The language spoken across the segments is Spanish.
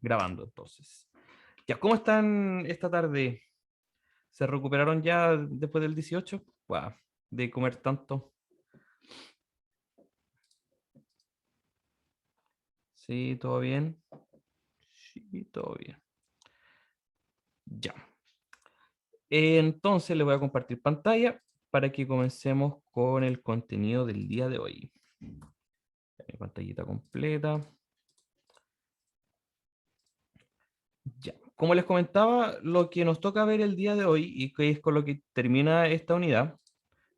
Grabando, entonces. Ya, ¿cómo están esta tarde? ¿Se recuperaron ya después del 18? Guau, de comer tanto. Sí, todo bien. Sí, todo bien. Ya. Entonces le voy a compartir pantalla para que comencemos con el contenido del día de hoy. Mi pantallita completa. Ya. Como les comentaba, lo que nos toca ver el día de hoy y que es con lo que termina esta unidad,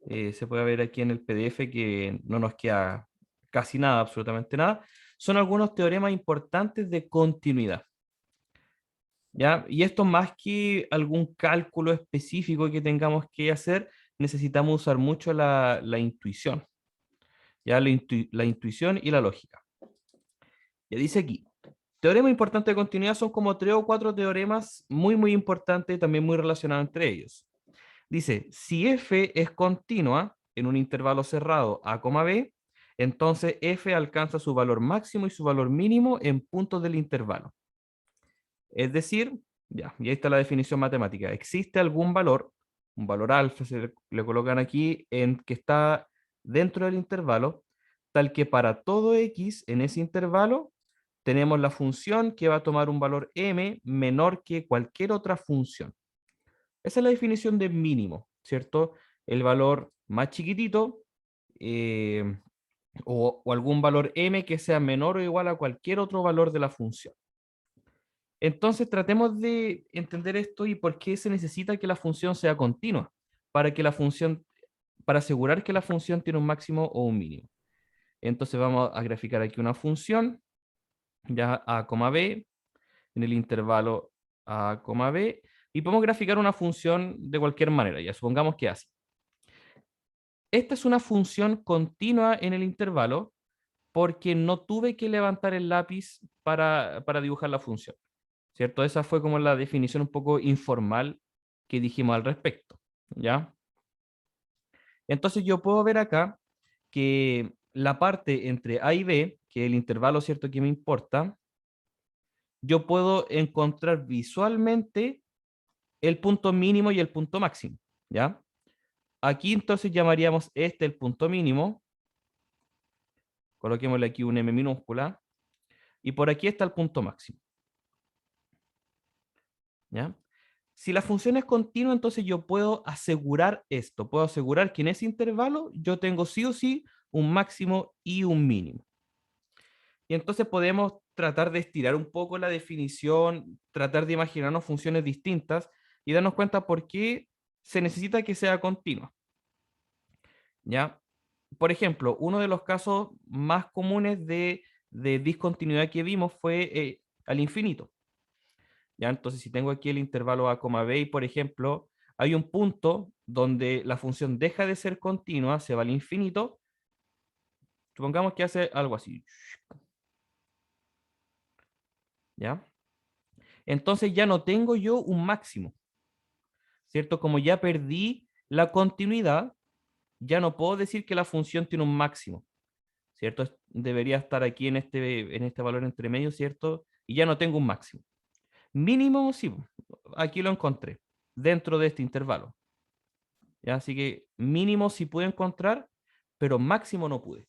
se puede ver aquí en el PDF que no nos queda casi nada, absolutamente nada, son algunos teoremas importantes de continuidad. ¿Ya? Y esto más que algún cálculo específico que tengamos que hacer, necesitamos usar mucho la intuición, ¿ya? La intuición y la lógica. Ya dice aquí, teorema importante de continuidad son como 3 o 4 teoremas muy importantes y también muy relacionados entre ellos. Dice, si f es continua en un intervalo cerrado a, b, entonces f alcanza su valor máximo y su valor mínimo en puntos del intervalo. Es decir, ya, y ahí está la definición matemática. Existe algún valor, un valor alfa, se le colocan aquí, en que está dentro del intervalo, tal que para todo x en ese intervalo tenemos la función que va a tomar un valor m menor que cualquier otra función. Esa es la definición de mínimo, ¿cierto? El valor más chiquitito eh, o algún valor m que sea menor o igual a cualquier otro valor de la función. Entonces tratemos de entender esto y por qué se necesita que la función sea continua, para que la función, para asegurar que la función tiene un máximo o un mínimo. Entonces vamos a graficar aquí una función, ya a, b, en el intervalo a, b, y podemos graficar una función de cualquier manera, ya supongamos que así. Esta es una función continua en el intervalo porque no tuve que levantar el lápiz para dibujar la función, ¿cierto? Esa fue como la definición un poco informal que dijimos al respecto, ¿ya? Entonces yo puedo ver acá que la parte entre A y B, que es el intervalo, ¿cierto?, que me importa, yo puedo encontrar visualmente el punto mínimo y el punto máximo, ¿ya? Aquí entonces llamaríamos este el punto mínimo, coloquémosle aquí un M minúscula, y por aquí está el punto máximo, ¿ya? Si la función es continua, entonces yo puedo asegurar esto, puedo asegurar que en ese intervalo yo tengo sí o sí un máximo y un mínimo. Y entonces podemos tratar de estirar un poco la definición, tratar de imaginarnos funciones distintas y darnos cuenta por qué se necesita que sea continua, ¿ya? Por ejemplo, uno de los casos más comunes de discontinuidad que vimos fue al infinito. ¿Ya? Entonces, si tengo aquí el intervalo a, b y, por ejemplo, hay un punto donde la función deja de ser continua, se va al infinito, supongamos que hace algo así, ¿ya? Entonces ya no tengo yo un máximo, ¿cierto? Como ya perdí la continuidad, ya no puedo decir que la función tiene un máximo, ¿cierto? Debería estar aquí en este valor entre medio, ¿cierto? Y ya no tengo un máximo. Mínimo, sí, aquí lo encontré, dentro de este intervalo. ¿Ya? Así que mínimo sí pude encontrar, pero máximo no pude.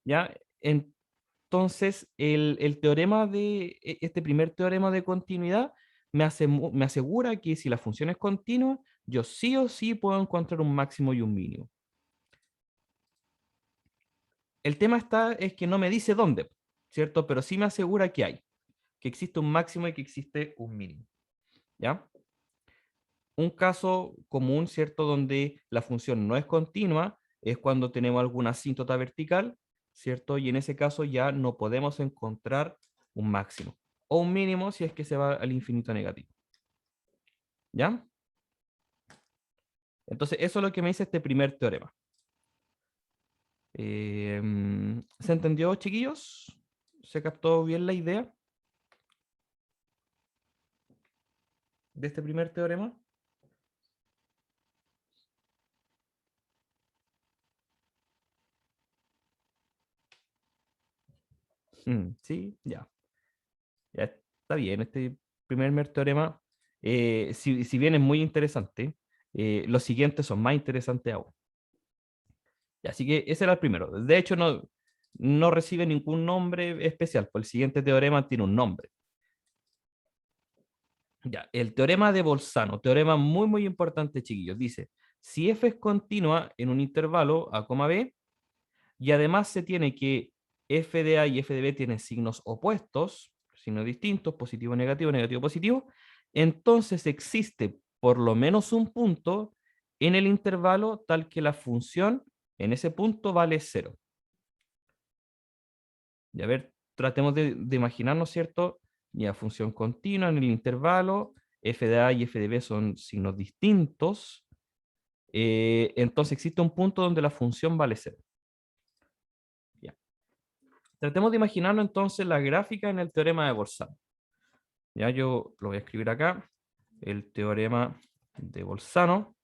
¿Ya? Entonces, el teorema este primer teorema de continuidad me asegura que si la función es continua, yo sí o sí puedo encontrar un máximo y un mínimo. El tema es que no me dice dónde, ¿cierto? Pero sí me asegura que hay, que existe un máximo y que existe un mínimo. ¿Ya? Un caso común, ¿cierto?, donde la función no es continua, es cuando tenemos alguna asíntota vertical, ¿cierto? Y en ese caso ya no podemos encontrar un máximo o un mínimo si es que se va al infinito negativo. ¿Ya? Entonces, eso es lo que me dice este primer teorema. ¿Se entendió, chiquillos? ¿Se captó bien la idea de este primer teorema? Sí, ya. Ya está bien, este primer teorema, si bien es muy interesante, los siguientes son más interesantes aún. Ya, así que ese era el primero. De hecho, no recibe ningún nombre especial, pues el siguiente teorema tiene un nombre. Ya, el teorema de Bolzano, teorema muy importante, chiquillos. Dice, si f es continua en un intervalo a, b, y además se tiene que f de a y f de b tienen signos opuestos, signos distintos, positivo, negativo, negativo, positivo, entonces existe por lo menos un punto en el intervalo tal que la función en ese punto vale 0. Y a ver, tratemos de imaginarnos, ¿cierto? Ya, función continua en el intervalo, f de a y f de b son signos distintos, entonces existe un punto donde la función vale 0. Ya. Tratemos de imaginarnos entonces la gráfica en el teorema de Bolzano. Ya, yo lo voy a escribir acá, el teorema de Bolzano.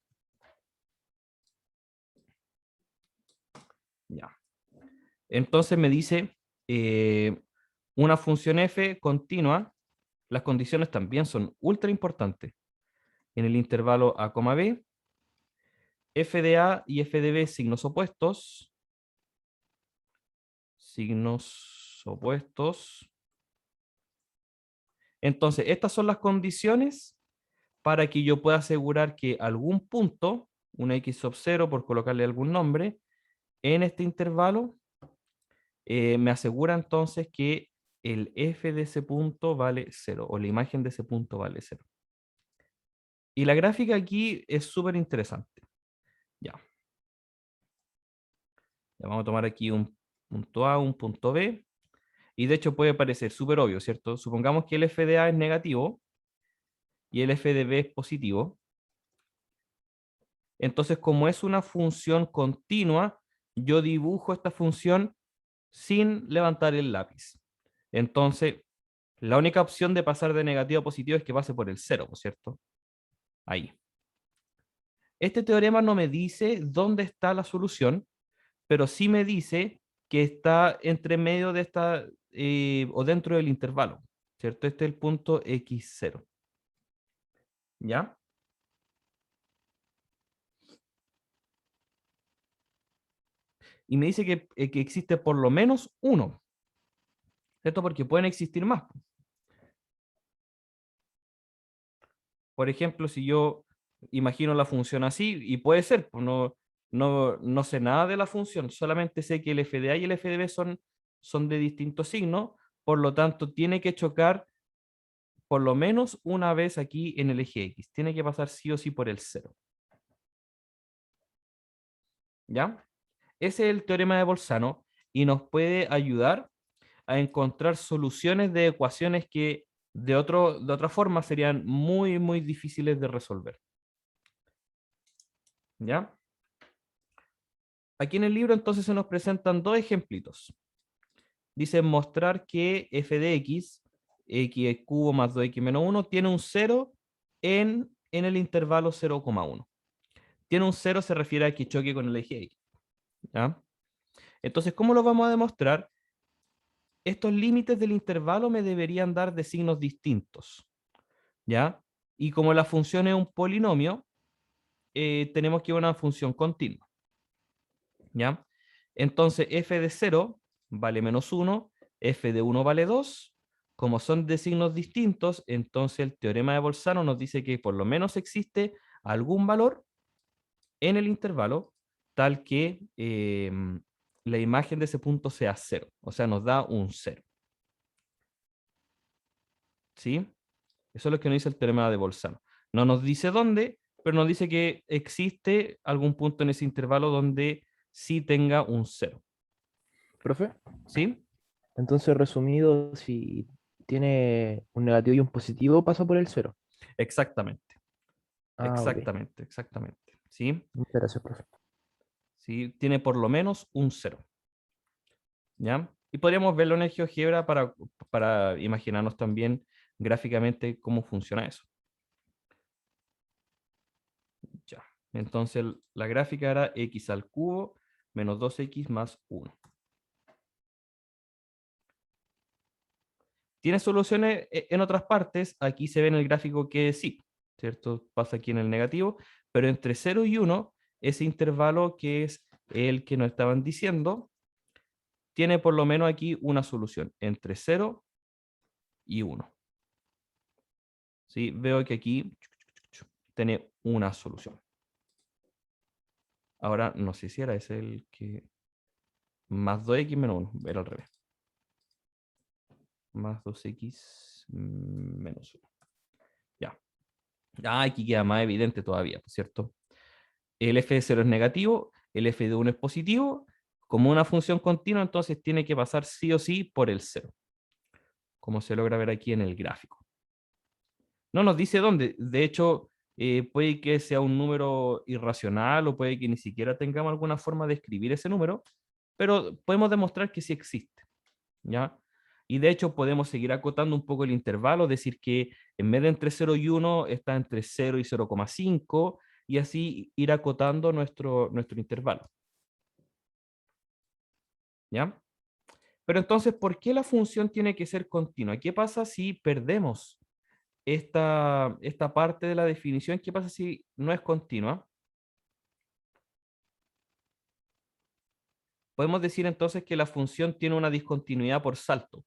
Ya. Entonces me dice una función f continua, las condiciones también son ultra importantes. En el intervalo a, b, f de a y f de b signos opuestos. Signos opuestos. Entonces, estas son las condiciones para que yo pueda asegurar que algún punto, una x sub 0 por colocarle algún nombre, en este intervalo, me asegura entonces que el f de ese punto vale 0, o la imagen de ese punto vale 0. Y la gráfica aquí es súper interesante. Ya. Ya vamos a tomar aquí un punto A, un punto B, y de hecho puede parecer súper obvio, ¿cierto? Supongamos que el f de A es negativo y el f de B es positivo. Entonces, como es una función continua, yo dibujo esta función sin levantar el lápiz. Entonces, la única opción de pasar de negativo a positivo es que pase por el 0, ¿cierto? Ahí. Este teorema no me dice dónde está la solución, pero sí me dice que está entre medio de esta, o dentro del intervalo, ¿cierto? Este es el punto x0. ¿Ya? Y me dice que existe por lo menos uno, ¿cierto? Porque pueden existir más. Por ejemplo, si yo imagino la función así, y puede ser, pues no sé nada de la función, solamente sé que el f de a y el f de b son de distintos signos, por lo tanto tiene que chocar por lo menos una vez aquí en el eje X. Tiene que pasar sí o sí por el 0. ¿Ya? Ese es el teorema de Bolzano y nos puede ayudar a encontrar soluciones de ecuaciones que de otra forma serían muy difíciles de resolver. ¿Ya? Aquí en el libro entonces se nos presentan dos ejemplitos. Dice mostrar que f de x cubo más 2x menos 1, tiene un 0 en el intervalo 0,1. Tiene un 0 se refiere a que choque con el eje x. ¿Ya? Entonces, ¿cómo lo vamos a demostrar? Estos límites del intervalo me deberían dar de signos distintos. ¿Ya? Y como la función es un polinomio, tenemos que una función continua. ¿Ya? Entonces, f de 0 vale menos 1, f de 1 vale 2. Como son de signos distintos, entonces el teorema de Bolzano nos dice que por lo menos existe algún valor en el intervalo tal que la imagen de ese punto sea 0. O sea, nos da un 0. ¿Sí? Eso es lo que nos dice el teorema de Bolzano. No nos dice dónde, pero nos dice que existe algún punto en ese intervalo donde sí tenga un 0. Profe, ¿Sí? entonces resumido, si tiene un negativo y un positivo, pasa por el cero. Exactamente, Ah, ok. exactamente. ¿Sí? Muchas gracias, profe. ¿Sí? Tiene por lo menos un 0. ¿Ya? Y podríamos verlo en el GeoGebra para imaginarnos también gráficamente cómo funciona eso. Ya. Entonces la gráfica era x al cubo menos 2x más 1. ¿Tiene soluciones en otras partes? Aquí se ve en el gráfico que sí, ¿cierto? Pasa aquí en el negativo, pero entre 0 y 1, ese intervalo que es el que nos estaban diciendo, tiene por lo menos aquí una solución, entre 0 y 1. ¿Sí? Veo que aquí tiene una solución. Ahora, no sé si era ese el que... Más 2x menos 1, era al revés. Más 2x menos 1. Ya. Aquí queda más evidente todavía, ¿cierto? El f de 0 es negativo, el f de 1 es positivo. Como una función continua, entonces tiene que pasar sí o sí por el 0, como se logra ver aquí en el gráfico. No nos dice dónde. De hecho, puede que sea un número irracional o puede que ni siquiera tengamos alguna forma de escribir ese número, pero podemos demostrar que sí existe, ¿ya? Y de hecho podemos seguir acotando un poco el intervalo, decir que en vez de entre 0 y 1 está entre 0 y 0,5 y así ir acotando nuestro intervalo, ¿ya? Pero entonces, ¿por qué la función tiene que ser continua? ¿Qué pasa si perdemos esta parte de la definición? ¿Qué pasa si no es continua? Podemos decir entonces que la función tiene una discontinuidad por salto.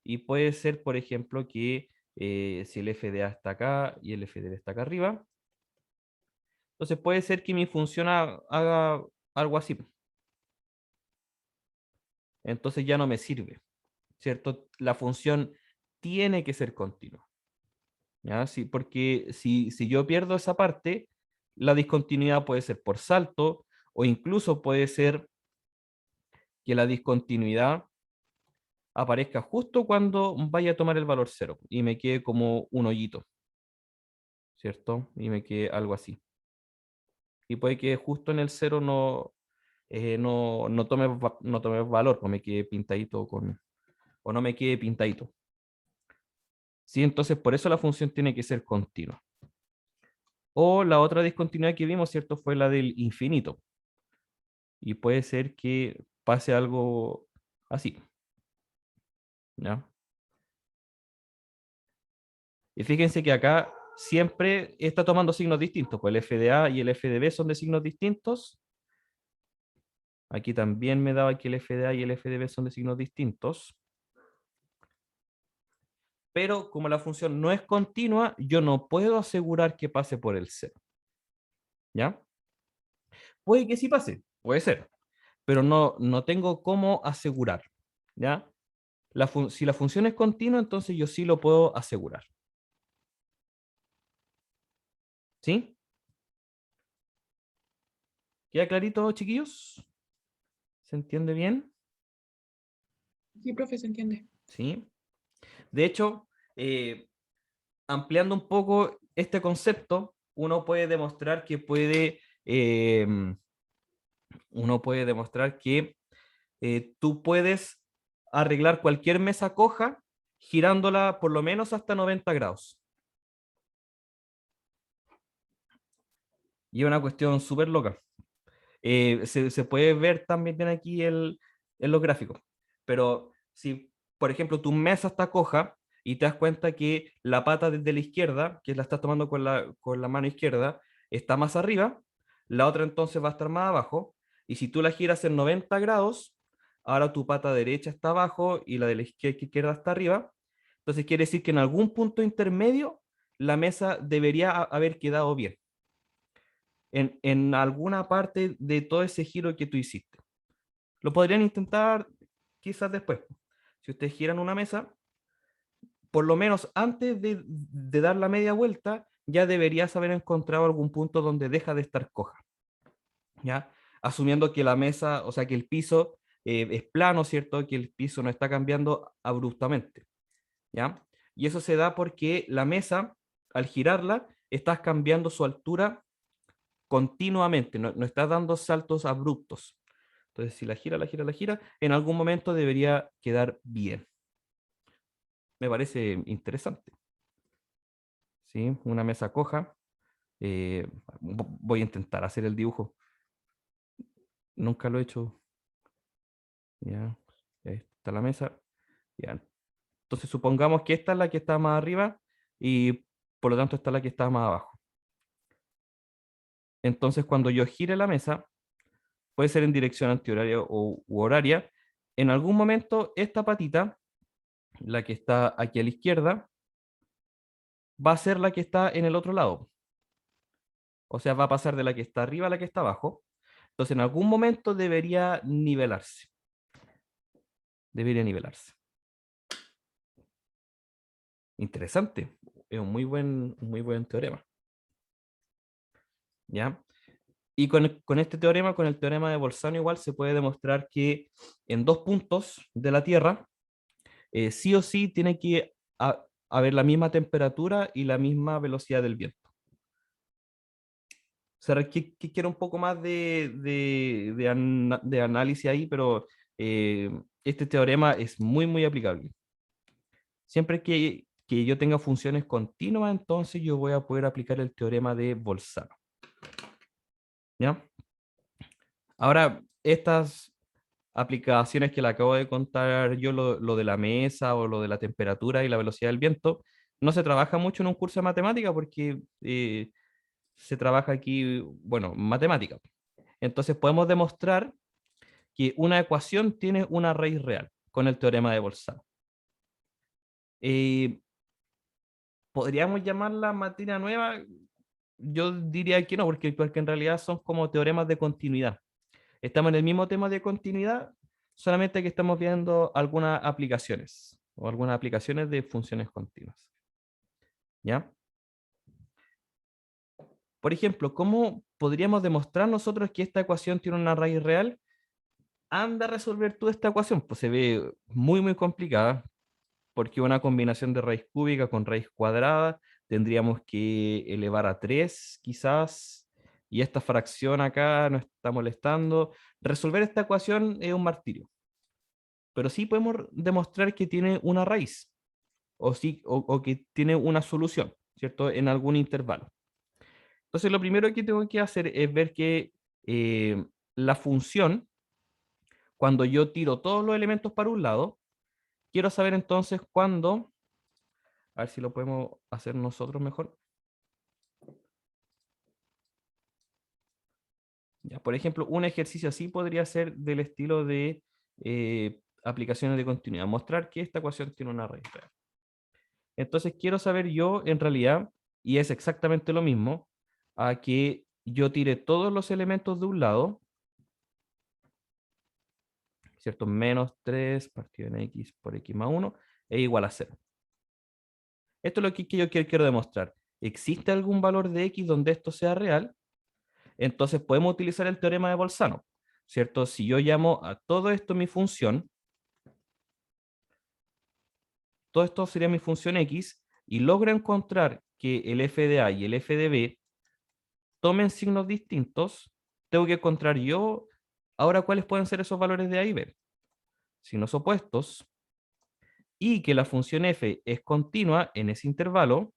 Y puede ser, por ejemplo, que si el f de a está acá y el f de b está acá arriba, entonces puede ser que mi función haga algo así. Entonces ya no me sirve, ¿cierto? La función tiene que ser continua. ¿Ya? Sí, porque si yo pierdo esa parte, la discontinuidad puede ser por salto o incluso puede ser que la discontinuidad aparezca justo cuando vaya a tomar el valor 0 y me quede como un hoyito, ¿cierto? Y me quede algo así. Y puede que justo en el 0 no tome valor, o me quede pintadito o no me quede pintadito. ¿Sí? Entonces, por eso la función tiene que ser continua. O la otra discontinuidad que vimos, ¿cierto? Fue la del infinito. Y puede ser que pase algo así, ¿ya? Y fíjense que acá siempre está tomando signos distintos, pues el f de a y el f de b son de signos distintos. Aquí también me daba que el f de a y el f de b son de signos distintos. Pero como la función no es continua, yo no puedo asegurar que pase por el 0. ¿Ya? Puede que sí pase, puede ser, pero no tengo cómo asegurar. ¿Ya? Si la función es continua, entonces yo sí lo puedo asegurar. ¿Sí? ¿Queda clarito, chiquillos? ¿Se entiende bien? Sí, profe, se entiende. ¿Sí? De hecho, eh, ampliando un poco este concepto, uno puede demostrar que tú puedes arreglar cualquier mesa coja girándola por lo menos hasta 90 grados. Y es una cuestión súper loca. Se puede ver también bien aquí en los gráficos. Pero si, por ejemplo, tu mesa está coja y te das cuenta que la pata desde la izquierda, que la estás tomando con la mano izquierda, está más arriba, la otra entonces va a estar más abajo. Y si tú la giras en 90 grados, ahora tu pata derecha está abajo y la de la izquierda está arriba. Entonces quiere decir que en algún punto intermedio la mesa debería haber quedado bien en alguna parte de todo ese giro que tú hiciste. Lo podrían intentar quizás después. Si ustedes giran una mesa, por lo menos antes de dar la media vuelta, ya deberías haber encontrado algún punto donde deja de estar coja. ¿Ya? Asumiendo que la mesa, o sea, que el piso es plano, ¿cierto? Que el piso no está cambiando abruptamente. ¿Ya? Y eso se da porque la mesa, al girarla, estás cambiando su altura continuamente, no estás dando saltos abruptos. Entonces, si la gira, en algún momento debería quedar bien. Me parece interesante. ¿Sí? Una mesa coja. Voy a intentar hacer el dibujo. Nunca lo he hecho. Ya. Ahí está la mesa. Ya. Entonces supongamos que esta es la que está más arriba y por lo tanto esta es la que está más abajo. Entonces cuando yo gire la mesa, puede ser en dirección antihoraria u horaria, en algún momento esta patita, la que está aquí a la izquierda, va a ser la que está en el otro lado. O sea, va a pasar de la que está arriba a la que está abajo. Entonces en algún momento debería nivelarse. Debería nivelarse. Interesante. Es un muy buen teorema. ¿Ya? Y con este teorema, con el teorema de Bolzano igual, se puede demostrar que en dos puntos de la Tierra, sí o sí tiene que haber la misma temperatura y la misma velocidad del viento. O sea, que quiero un poco más de análisis ahí, pero este teorema es muy aplicable. Siempre que yo tenga funciones continuas, entonces yo voy a poder aplicar el teorema de Bolzano. ¿Ya? Ahora, estas aplicaciones que le acabo de contar yo, lo de la mesa o lo de la temperatura y la velocidad del viento, no se trabaja mucho en un curso de matemática porque se trabaja aquí, bueno, matemática. Entonces podemos demostrar que una ecuación tiene una raíz real con el teorema de Bolzano. ¿Podríamos llamarla materia nueva? Yo diría que no, porque en realidad son como teoremas de continuidad. Estamos en el mismo tema de continuidad, solamente que estamos viendo algunas aplicaciones o algunas aplicaciones de funciones continuas. ¿Ya? Por ejemplo, ¿cómo podríamos demostrar nosotros que esta ecuación tiene una raíz real? Anda a resolver tú esta ecuación, pues se ve muy complicada, porque una combinación de raíz cúbica con raíz cuadrada tendríamos que elevar a 3 quizás, y esta fracción acá nos está molestando. Resolver esta ecuación es un martirio, pero sí podemos demostrar que tiene una raíz, o que tiene una solución, ¿cierto? En algún intervalo. Entonces lo primero que tengo que hacer es ver que la función, cuando yo tiro todos los elementos para un lado, quiero saber entonces cuándo, a ver si lo podemos hacer nosotros mejor. Ya, por ejemplo, un ejercicio así podría ser del estilo de aplicaciones de continuidad, mostrar que esta ecuación tiene una raíz real. Entonces quiero saber yo, en realidad, y es exactamente lo mismo, a que yo tire todos los elementos de un lado, ¿cierto? Menos 3 partido en x por x más 1 es igual a 0. Esto es lo que yo quiero demostrar. ¿Existe algún valor de x donde esto sea real? Entonces podemos utilizar el teorema de Bolzano, ¿cierto? Si yo llamo a todo esto mi función, todo esto sería mi función x, y logro encontrar que el f de a y el f de b tomen signos distintos, tengo que encontrar yo ahora cuáles pueden ser esos valores de a y b. Signos opuestos, y que la función f es continua en ese intervalo.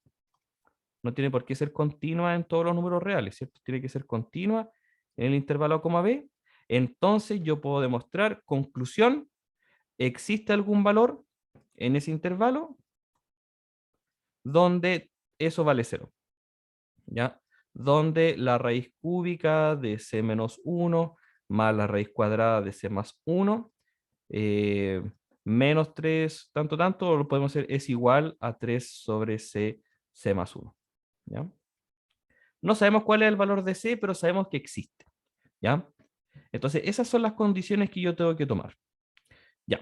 No tiene por qué ser continua en todos los números reales, ¿cierto? Tiene que ser continua en el intervalo a, b. Entonces yo puedo demostrar, conclusión, existe algún valor en ese intervalo donde eso vale 0, ¿ya? Donde la raíz cúbica de c menos 1 más la raíz cuadrada de c más 1 menos 3, tanto, lo podemos hacer, es igual a 3 sobre c más 1, ¿ya? No sabemos cuál es el valor de c, pero sabemos que existe, ¿ya? Entonces, esas son las condiciones que yo tengo que tomar. Ya.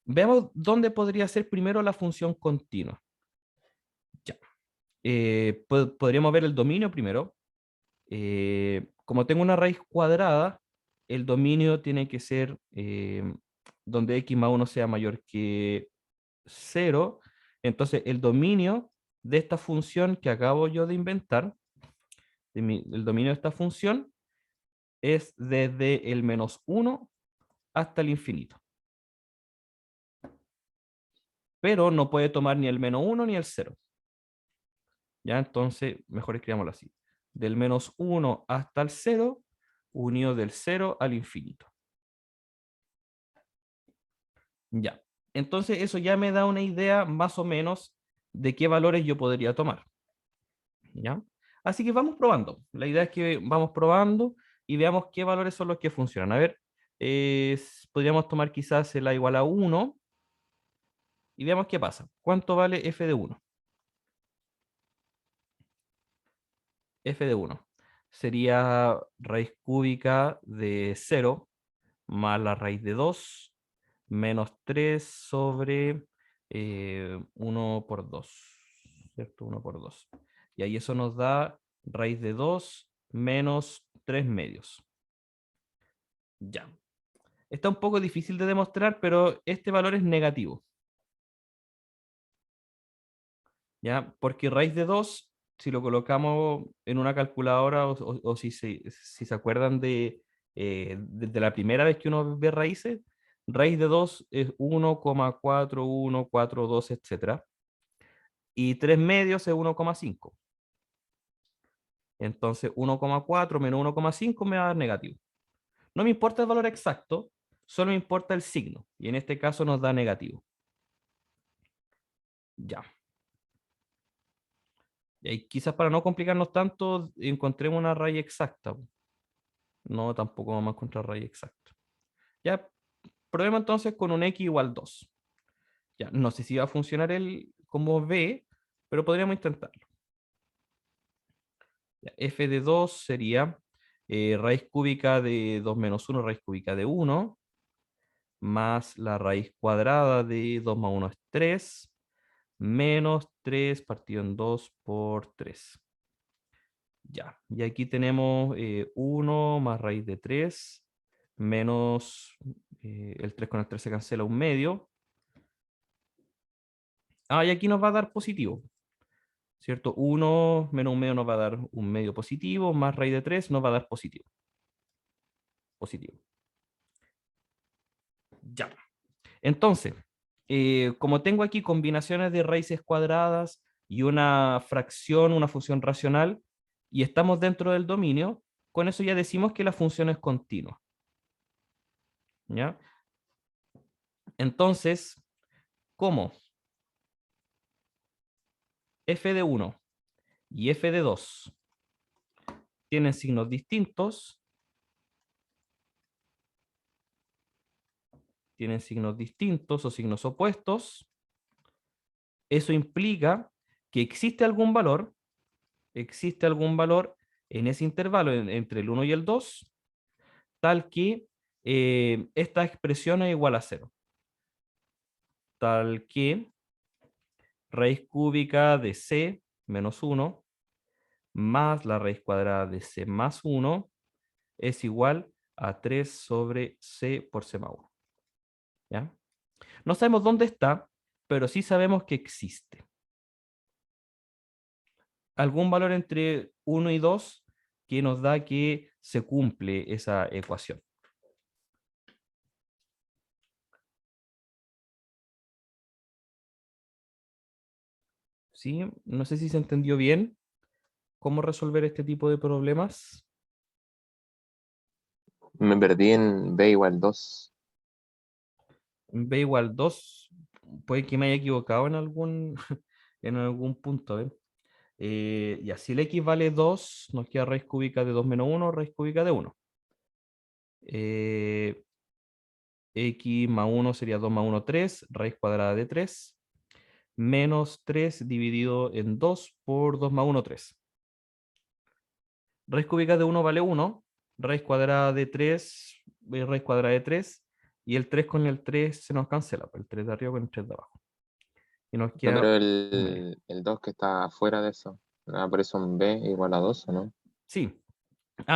Veamos dónde podría ser primero la función continua. Ya. Podríamos ver el dominio primero. Como tengo una raíz cuadrada, el dominio tiene que ser donde x más 1 sea mayor que 0. Entonces, el dominio de esta función que acabo yo de inventar, el dominio de esta función, es desde el menos 1 hasta el infinito. Pero no puede tomar ni el menos 1 ni el 0. ¿Ya? Entonces, mejor escribámoslo así. Del menos 1 hasta el 0, unido del 0 al infinito. Ya. Entonces eso ya me da una idea más o menos de qué valores yo podría tomar. ¿Ya? Así que vamos probando. La idea es que vamos probando y veamos qué valores son los que funcionan. A ver, podríamos tomar quizás el A igual a 1 y veamos qué pasa. ¿Cuánto vale f de 1? F de 1 sería raíz cúbica de 0 más la raíz de 2 menos 3 sobre 1 por 2, ¿cierto? 1 por 2. Y ahí eso nos da raíz de 2 menos 3 medios. Ya. Está un poco difícil de demostrar, pero este valor es negativo. ¿Ya? Porque raíz de 2, si lo colocamos en una calculadora o si se acuerdan de la primera vez que uno ve raíces, raíz de 2 es 1,4142, etc. Y 3 medios es 1,5. Entonces 1,4 menos 1,5 me va a dar negativo. No me importa el valor exacto, solo me importa el signo. Y en este caso nos da negativo. Ya. Y quizás para no complicarnos tanto, encontremos una raíz exacta. No, tampoco vamos a encontrar raíz exacta. Ya, probemos entonces con un x igual 2. Ya, no sé si va a funcionar el como b, pero podríamos intentarlo. Ya, f de 2 sería raíz cúbica de 2 menos 1, raíz cúbica de 1, más la raíz cuadrada de 2 más 1 es 3, menos 3 partido en 2 por 3. Ya, y aquí tenemos 1 más raíz de 3, menos el 3 con el 3 se cancela, un medio. Ah, y aquí nos va a dar positivo, ¿cierto? 1 menos un medio nos va a dar un medio positivo, más raíz de 3 nos va a dar positivo. Positivo. Ya. Entonces, como tengo aquí combinaciones de raíces cuadradas y una fracción, una función racional, y estamos dentro del dominio, con eso ya decimos que la función es continua. ¿Ya? Entonces, ¿cómo? F de 1 y F de 2 tienen signos distintos, o signos opuestos. Eso implica que existe algún valor en ese intervalo entre el 1 y el 2, tal que esta expresión es igual a 0. Tal que raíz cúbica de c menos 1 más la raíz cuadrada de c más 1 es igual a 3 sobre c por c más 1. ¿Ya? No sabemos dónde está, pero sí sabemos que existe. Algún valor entre 1 y 2 que nos da que se cumple esa ecuación. ¿Sí? No sé si se entendió bien cómo resolver este tipo de problemas. Me perdí en B igual 2. B igual 2, puede que me haya equivocado en algún, en algún punto. A ver. Y así el x vale 2, nos queda raíz cúbica de 2 menos 1, raíz cúbica de 1. X más 1 sería 2 más 1, 3, raíz cuadrada de 3, menos 3 dividido en 2 por 2 más 1, 3. Raíz cúbica de 1 vale 1, raíz cuadrada de 3, raíz cuadrada de 3, y el 3 con el 3 se nos cancela, el 3 de arriba con el 3 de abajo. Y nos No, queda pero un medio. el 2 que está fuera de eso. Ah, por eso un B igual a 2, ¿o no? Sí,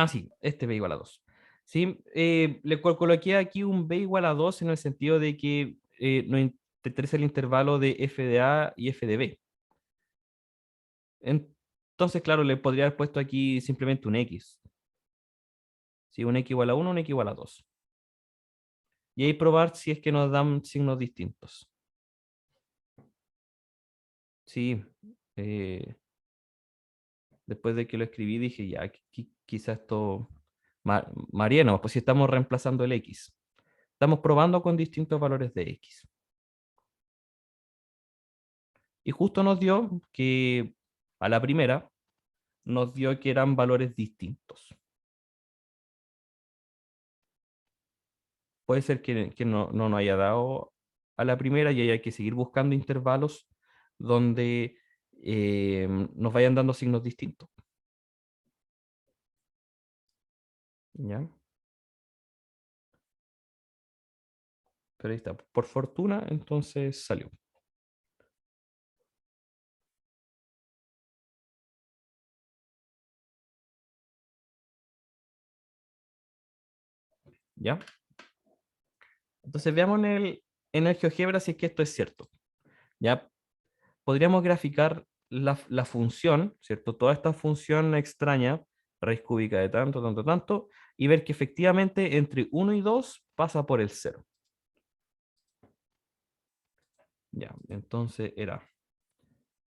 sí, este b igual a 2. Sí, le coloqué aquí un b igual a 2 en el sentido de que nos interesa el intervalo de f de a y f de b. Entonces, claro, le podría haber puesto aquí simplemente un x. ¿Sí? Un x igual a 1, un x igual a 2. Y ahí probar si es que nos dan signos distintos. Sí, eh, después de que lo escribí dije, ya, quizás esto... Mariano, pues si estamos reemplazando el x. Estamos probando con distintos valores de X. Y justo nos dio que a la primera nos dio que eran valores distintos. Puede ser que no nos haya dado a la primera y haya que seguir buscando intervalos donde nos vayan dando signos distintos. ¿Ya? Pero ahí está. Por fortuna, entonces salió. ¿Ya? Entonces veamos en el GeoGebra si es que esto es cierto. ¿Ya? Podríamos graficar la función, ¿cierto? Toda esta función extraña, raíz cúbica de tanto, tanto, tanto, y ver que efectivamente entre 1 y 2 pasa por el 0. Ya, entonces era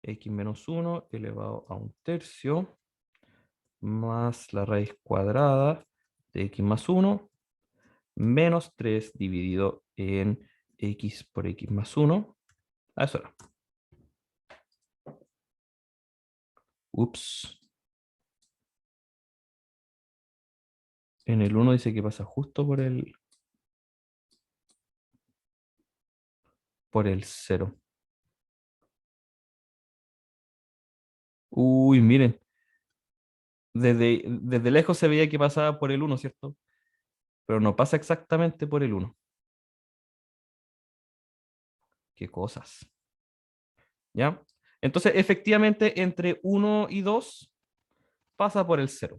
x menos 1 elevado a 1/3 más la raíz cuadrada de x más 1 menos 3 dividido en x por x más 1. Eso era. Ups. En el 1 dice que pasa justo por el 0. Uy, miren. Desde lejos se veía que pasaba por el 1, ¿cierto? Pero no pasa exactamente por el 1. Qué cosas. ¿Ya? Entonces, efectivamente, entre 1 y 2 pasa por el 0.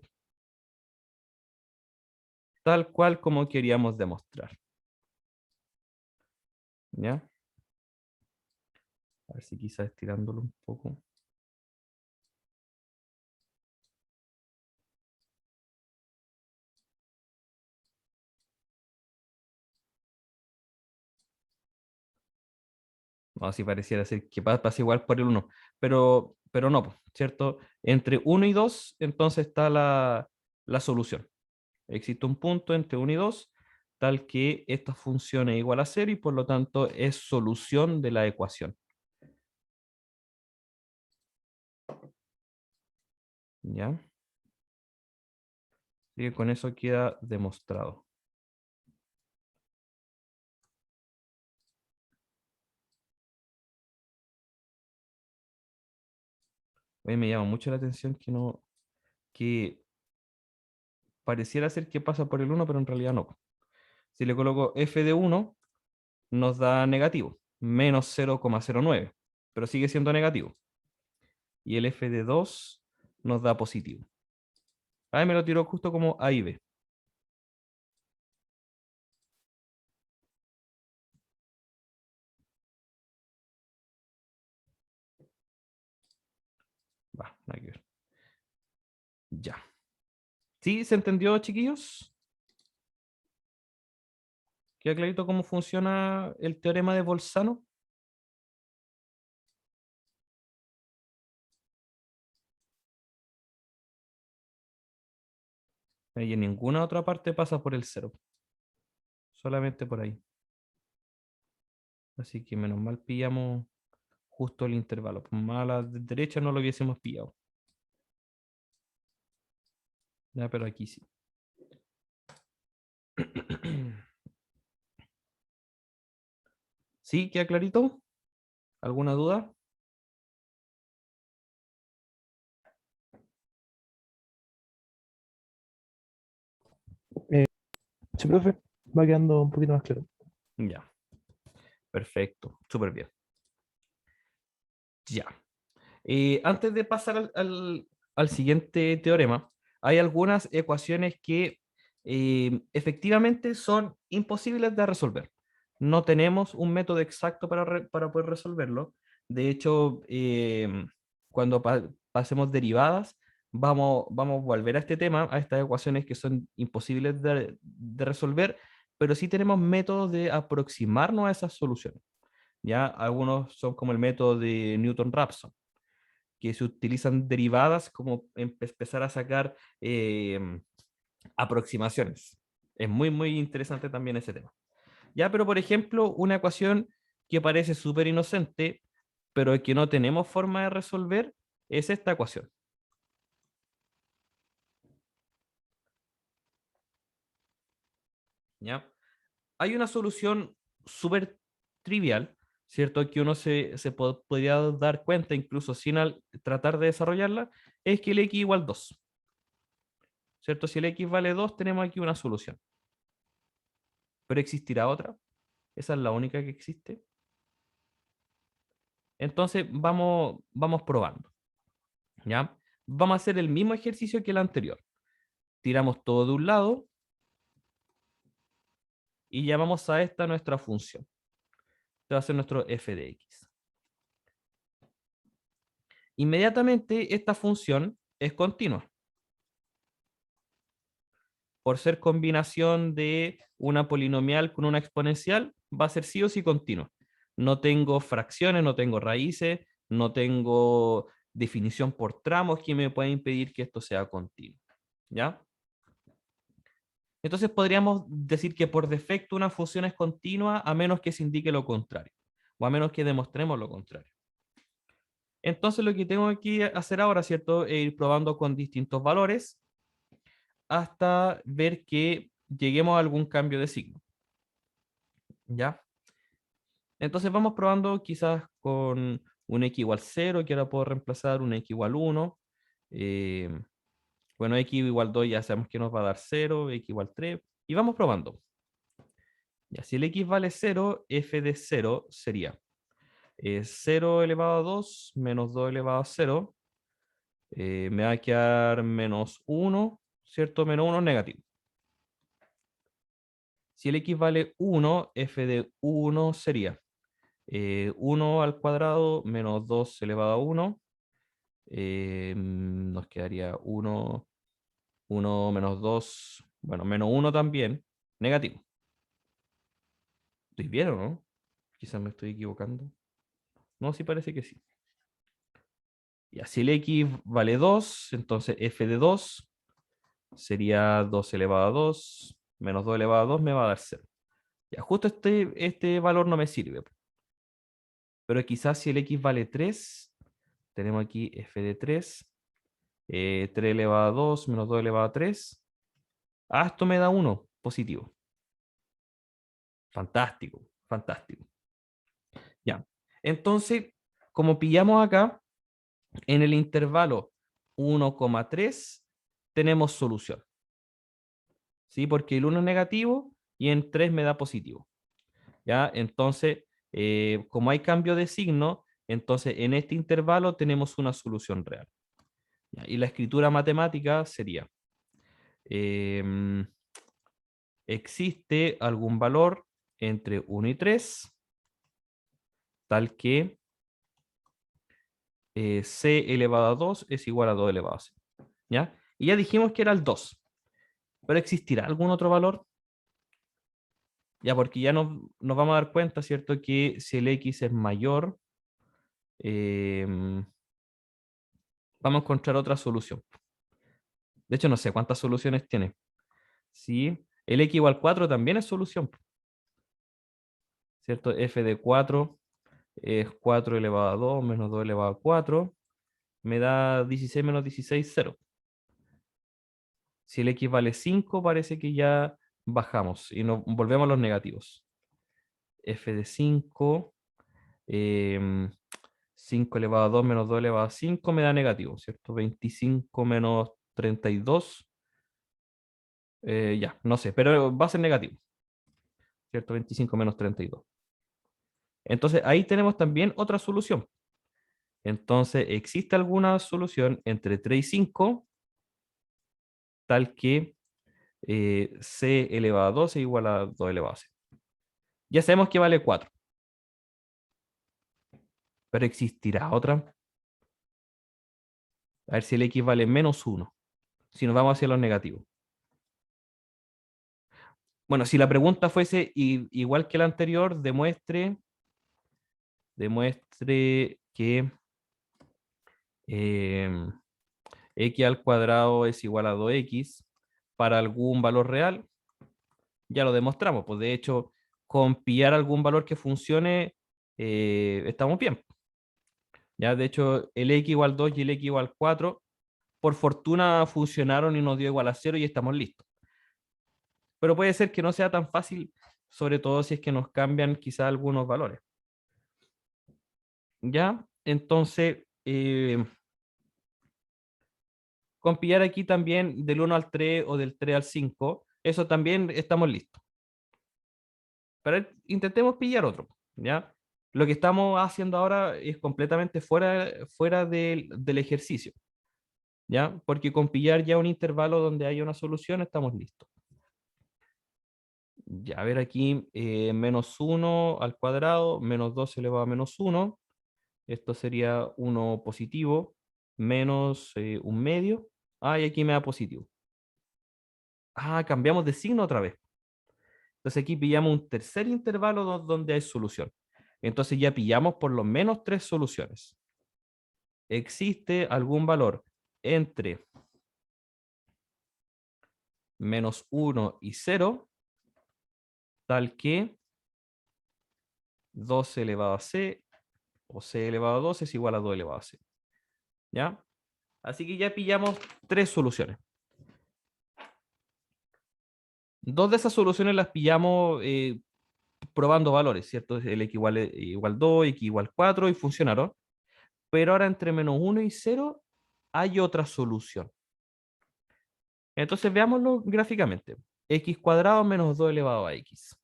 Tal cual como queríamos demostrar. ¿Ya? A ver si quizás estirándolo un poco. No, si pareciera ser que pasa igual por el 1. Pero no, po, ¿cierto? Entre 1 y 2, entonces está la solución. Existe un punto entre 1 y 2, tal que esta función es igual a 0 y por lo tanto es solución de la ecuación. ¿Ya? Así que con eso queda demostrado. Hoy me llama mucho la atención que pareciera ser que pasa por el 1, pero en realidad no. Si le coloco f de 1, nos da negativo, menos 0,09, pero sigue siendo negativo. Y el f de 2 nos da positivo. Ahí me lo tiró justo como A y B. Va, nada que ver. Ya. ¿Sí se entendió, chiquillos? ¿Queda clarito cómo funciona el teorema de Bolzano? Y en ninguna otra parte pasa por el 0. Solamente por ahí. Así que menos mal pillamos justo el intervalo. Por más a la derecha no lo hubiésemos pillado. Ya, pero aquí sí. ¿Sí? ¿Queda clarito? ¿Alguna duda? Sí, profe, va quedando un poquito más claro. Ya. Perfecto. Súper bien. Ya. Antes de pasar al siguiente teorema, hay algunas ecuaciones que efectivamente son imposibles de resolver. No tenemos un método exacto para poder resolverlo. De hecho, cuando pasemos derivadas, vamos a volver a este tema, a estas ecuaciones que son imposibles de resolver, pero sí tenemos métodos de aproximarnos a esas soluciones. ¿Ya? Algunos son como el método de Newton-Raphson, que se utilizan derivadas como empezar a sacar aproximaciones. Es muy, muy interesante también ese tema. Ya, pero por ejemplo, una ecuación que parece súper inocente, pero que no tenemos forma de resolver, es esta ecuación. ¿Ya? Hay una solución súper trivial, ¿cierto? Que uno podría dar cuenta incluso sin tratar de desarrollarla, es que el x igual 2, ¿cierto? Si el x vale 2, tenemos aquí una solución. ¿Pero existirá otra? ¿Esa es la única que existe? Entonces vamos probando, ¿ya? Vamos a hacer el mismo ejercicio que el anterior. Tiramos todo de un lado y llamamos a esta nuestra función. Este va a ser nuestro f de x. Inmediatamente esta función es continua. Por ser combinación de una polinomial con una exponencial, va a ser sí o sí continua. No tengo fracciones, no tengo raíces, no tengo definición por tramos que me pueda impedir que esto sea continuo. ¿Ya? Entonces podríamos decir que por defecto una función es continua a menos que se indique lo contrario, o a menos que demostremos lo contrario. Entonces lo que tengo que hacer ahora, ¿cierto? Es ir probando con distintos valores hasta ver que lleguemos a algún cambio de signo. ¿Ya? Entonces vamos probando quizás con un x igual 0, que ahora puedo reemplazar un x igual 1. Eh, bueno, x igual 2 ya sabemos que nos va a dar 0, x igual 3. Y vamos probando. Ya, si el x vale 0, f de 0 sería 0 elevado a 2 menos 2 elevado a 0. Me va a quedar menos 1, ¿cierto? Menos 1 es negativo. Si el x vale 1, f de 1 sería 1 al cuadrado menos 2 elevado a 1. Nos quedaría 1, 1 menos 2, bueno, menos 1 también, negativo. ¿Estoy bien o no? Quizás me estoy equivocando. No, sí parece que sí. Y así el x vale 2, entonces f de 2 sería 2 elevado a 2, menos 2 elevado a 2 me va a dar 0. Ya, justo este valor no me sirve. Pero quizás si el x vale 3, tenemos aquí f de 3, 3 elevado a 2 menos 2 elevado a 3. Ah, esto me da 1 positivo. Fantástico, fantástico. Ya. Entonces, como pillamos acá, en el intervalo 1,3 tenemos solución. ¿Sí? Porque el 1 es negativo y en 3 me da positivo. ¿Ya? Entonces, como hay cambio de signo, entonces en este intervalo tenemos una solución real. ¿Ya? Y la escritura matemática sería, existe algún valor entre 1 y 3, tal que c elevado a 2 es igual a 2 elevado a c. ¿Ya? Y ya dijimos que era el 2. ¿Pero existirá algún otro valor? Ya, porque ya nos vamos a dar cuenta, ¿cierto? Que si el x es mayor, vamos a encontrar otra solución. De hecho, no sé cuántas soluciones tiene. Sí, el x igual 4 también es solución, ¿cierto? F de 4 es 4 elevado a 2 menos 2 elevado a 4. Me da 16 menos 16, 0. Si el x vale 5, parece que ya bajamos y nos volvemos a los negativos. F de 5, 5 elevado a 2 menos 2 elevado a 5 me da negativo, ¿cierto? 25 menos 32, ya, no sé, pero va a ser negativo, ¿cierto? 25 menos 32. Entonces ahí tenemos también otra solución. Entonces, ¿existe alguna solución entre 3 y 5 tal que c elevado a 2 es igual a 2 elevado a c? Ya sabemos que vale 4. Pero ¿existirá otra? A ver si el x vale menos 1. Si nos vamos hacia los negativos. Bueno, si la pregunta fuese igual que la anterior, demuestre que x al cuadrado es igual a 2x para algún valor real, ya lo demostramos. Pues de hecho, con pillar algún valor que funcione, estamos bien. Ya, de hecho, el x igual 2 y el x igual 4, por fortuna funcionaron y nos dio igual a 0 y estamos listos. Pero puede ser que no sea tan fácil, sobre todo si es que nos cambian quizá algunos valores. ¿Ya? Entonces, con pillar aquí también del 1 al 3 o del 3 al 5, eso también estamos listos. Pero intentemos pillar otro, ¿ya? Lo que estamos haciendo ahora es completamente fuera del ejercicio, ¿ya? Porque con pillar ya un intervalo donde haya una solución estamos listos. Ya, a ver aquí, menos 1 al cuadrado, menos 2 elevado a menos 1. Esto sería 1 positivo, menos un medio. Ah, y aquí me da positivo. Ah, cambiamos de signo otra vez. Entonces aquí pillamos un tercer intervalo donde hay solución. Entonces ya pillamos por lo menos 3 soluciones. ¿Existe algún valor entre menos 1 y 0 tal que 2 elevado a c o c elevado a 2 es igual a 2 elevado a c? ¿Ya? Así que ya pillamos 3 soluciones. Dos de esas soluciones las pillamos probando valores, ¿cierto? El x igual 2, x igual 4 y funcionaron. Pero ahora entre menos 1 y 0 hay otra solución. Entonces veámoslo gráficamente. X cuadrado menos 2 elevado a x.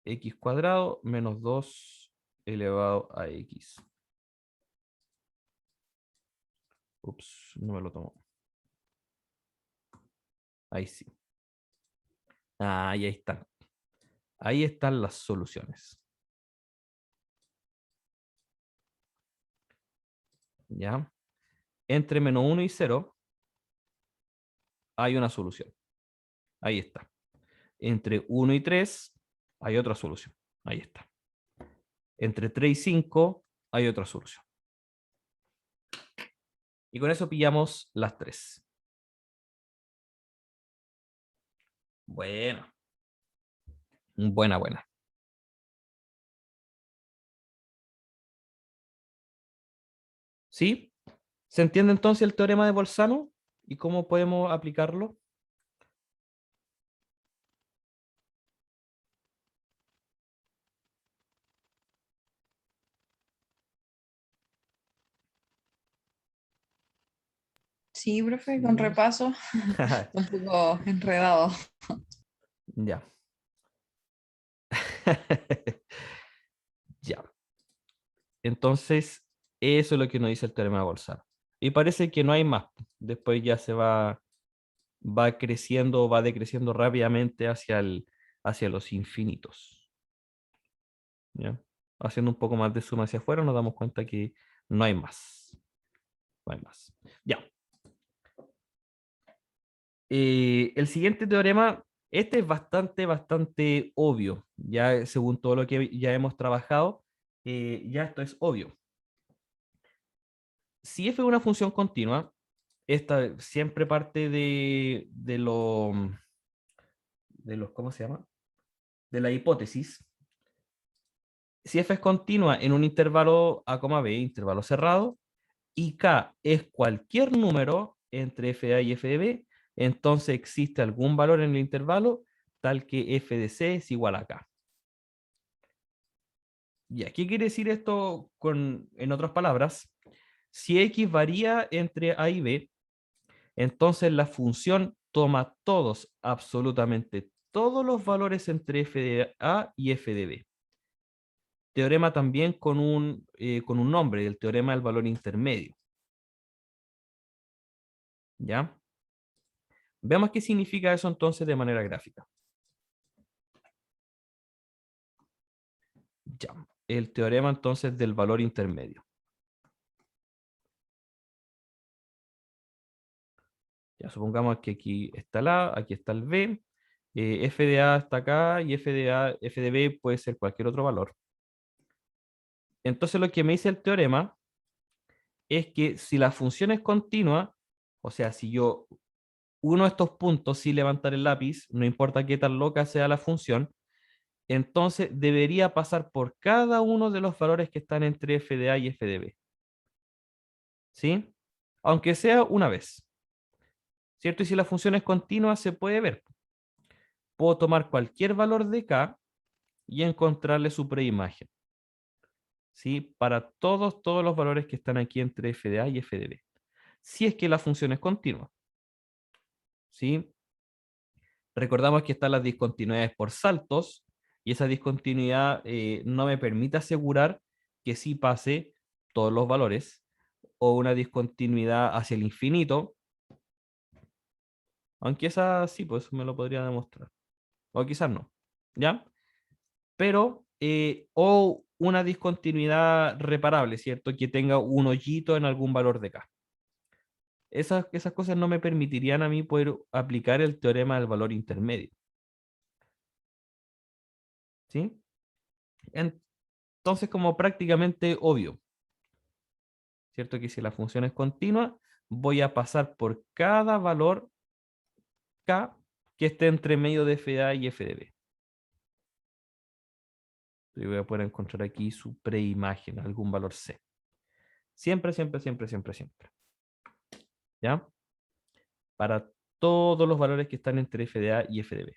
X cuadrado menos 2 elevado a x. Ups, no me lo tomo. Ahí sí. Ah, y ahí están. Ahí están las soluciones. ¿Ya? Entre menos 1 y 0 hay una solución. Ahí está. Entre 1 y 3 hay otra solución. Ahí está. Entre 3 y 5 hay otra solución. Y con eso pillamos las 3. Bueno. Buena. ¿Sí? ¿Se entiende entonces el teorema de Bolzano? ¿Y cómo podemos aplicarlo? Sí, profe, con Sí. repaso. Un poco enredado. Ya. Ya. Entonces, eso es lo que nos dice el teorema de Bolzano. Y parece que no hay más. Después ya se va creciendo, va decreciendo rápidamente hacia los infinitos. ¿Ya? Haciendo un poco más de suma hacia afuera, nos damos cuenta que no hay más. No hay más. Ya. El siguiente teorema, este es bastante obvio. Ya según todo lo que ya hemos trabajado, ya esto es obvio. Si f es una función continua, esta siempre parte de los, ¿cómo se llama? De la hipótesis. Si f es continua en un intervalo a, b, intervalo cerrado, y k es cualquier número entre f de a y f de b, entonces existe algún valor en el intervalo tal que f de c es igual a k. Ya, ¿qué quiere decir esto en otras palabras? Si x varía entre a y b, entonces la función toma todos, absolutamente todos los valores entre f de a y f de b. Teorema también con un nombre, el teorema del valor intermedio. ¿Ya? Veamos qué significa eso entonces de manera gráfica. Ya. El teorema entonces del valor intermedio. Ya, supongamos que aquí está el A, aquí está el B, f de A está acá y f de B puede ser cualquier otro valor. Entonces lo que me dice el teorema es que si la función es continua, o sea, si yo uno de estos puntos sin levantar el lápiz, no importa qué tan loca sea la función, entonces debería pasar por cada uno de los valores que están entre f de a y f de b. ¿Sí? Aunque sea una vez. ¿Cierto? Y si la función es continua, se puede ver. Puedo tomar cualquier valor de k y encontrarle su preimagen. ¿Sí? Para todos los valores que están aquí entre f de a y f de b. Si es que la función es continua. ¿Sí? Recordamos que están las discontinuidades por saltos y esa discontinuidad no me permite asegurar que sí pase todos los valores o una discontinuidad hacia el infinito, aunque esa sí, pues me lo podría demostrar. O quizás no, ¿ya? Pero, o una discontinuidad reparable, ¿cierto? Que tenga un hoyito en algún valor de k. Esas cosas no me permitirían a mí poder aplicar el teorema del valor intermedio. ¿Sí? Entonces, como prácticamente obvio, ¿cierto? Que si la función es continua, voy a pasar por cada valor k que esté entre medio de f de a y f de b. Y voy a poder encontrar aquí su preimagen, algún valor c. Siempre, siempre, siempre, siempre, siempre. ¿Ya? Para todos los valores que están entre f de a y f de b.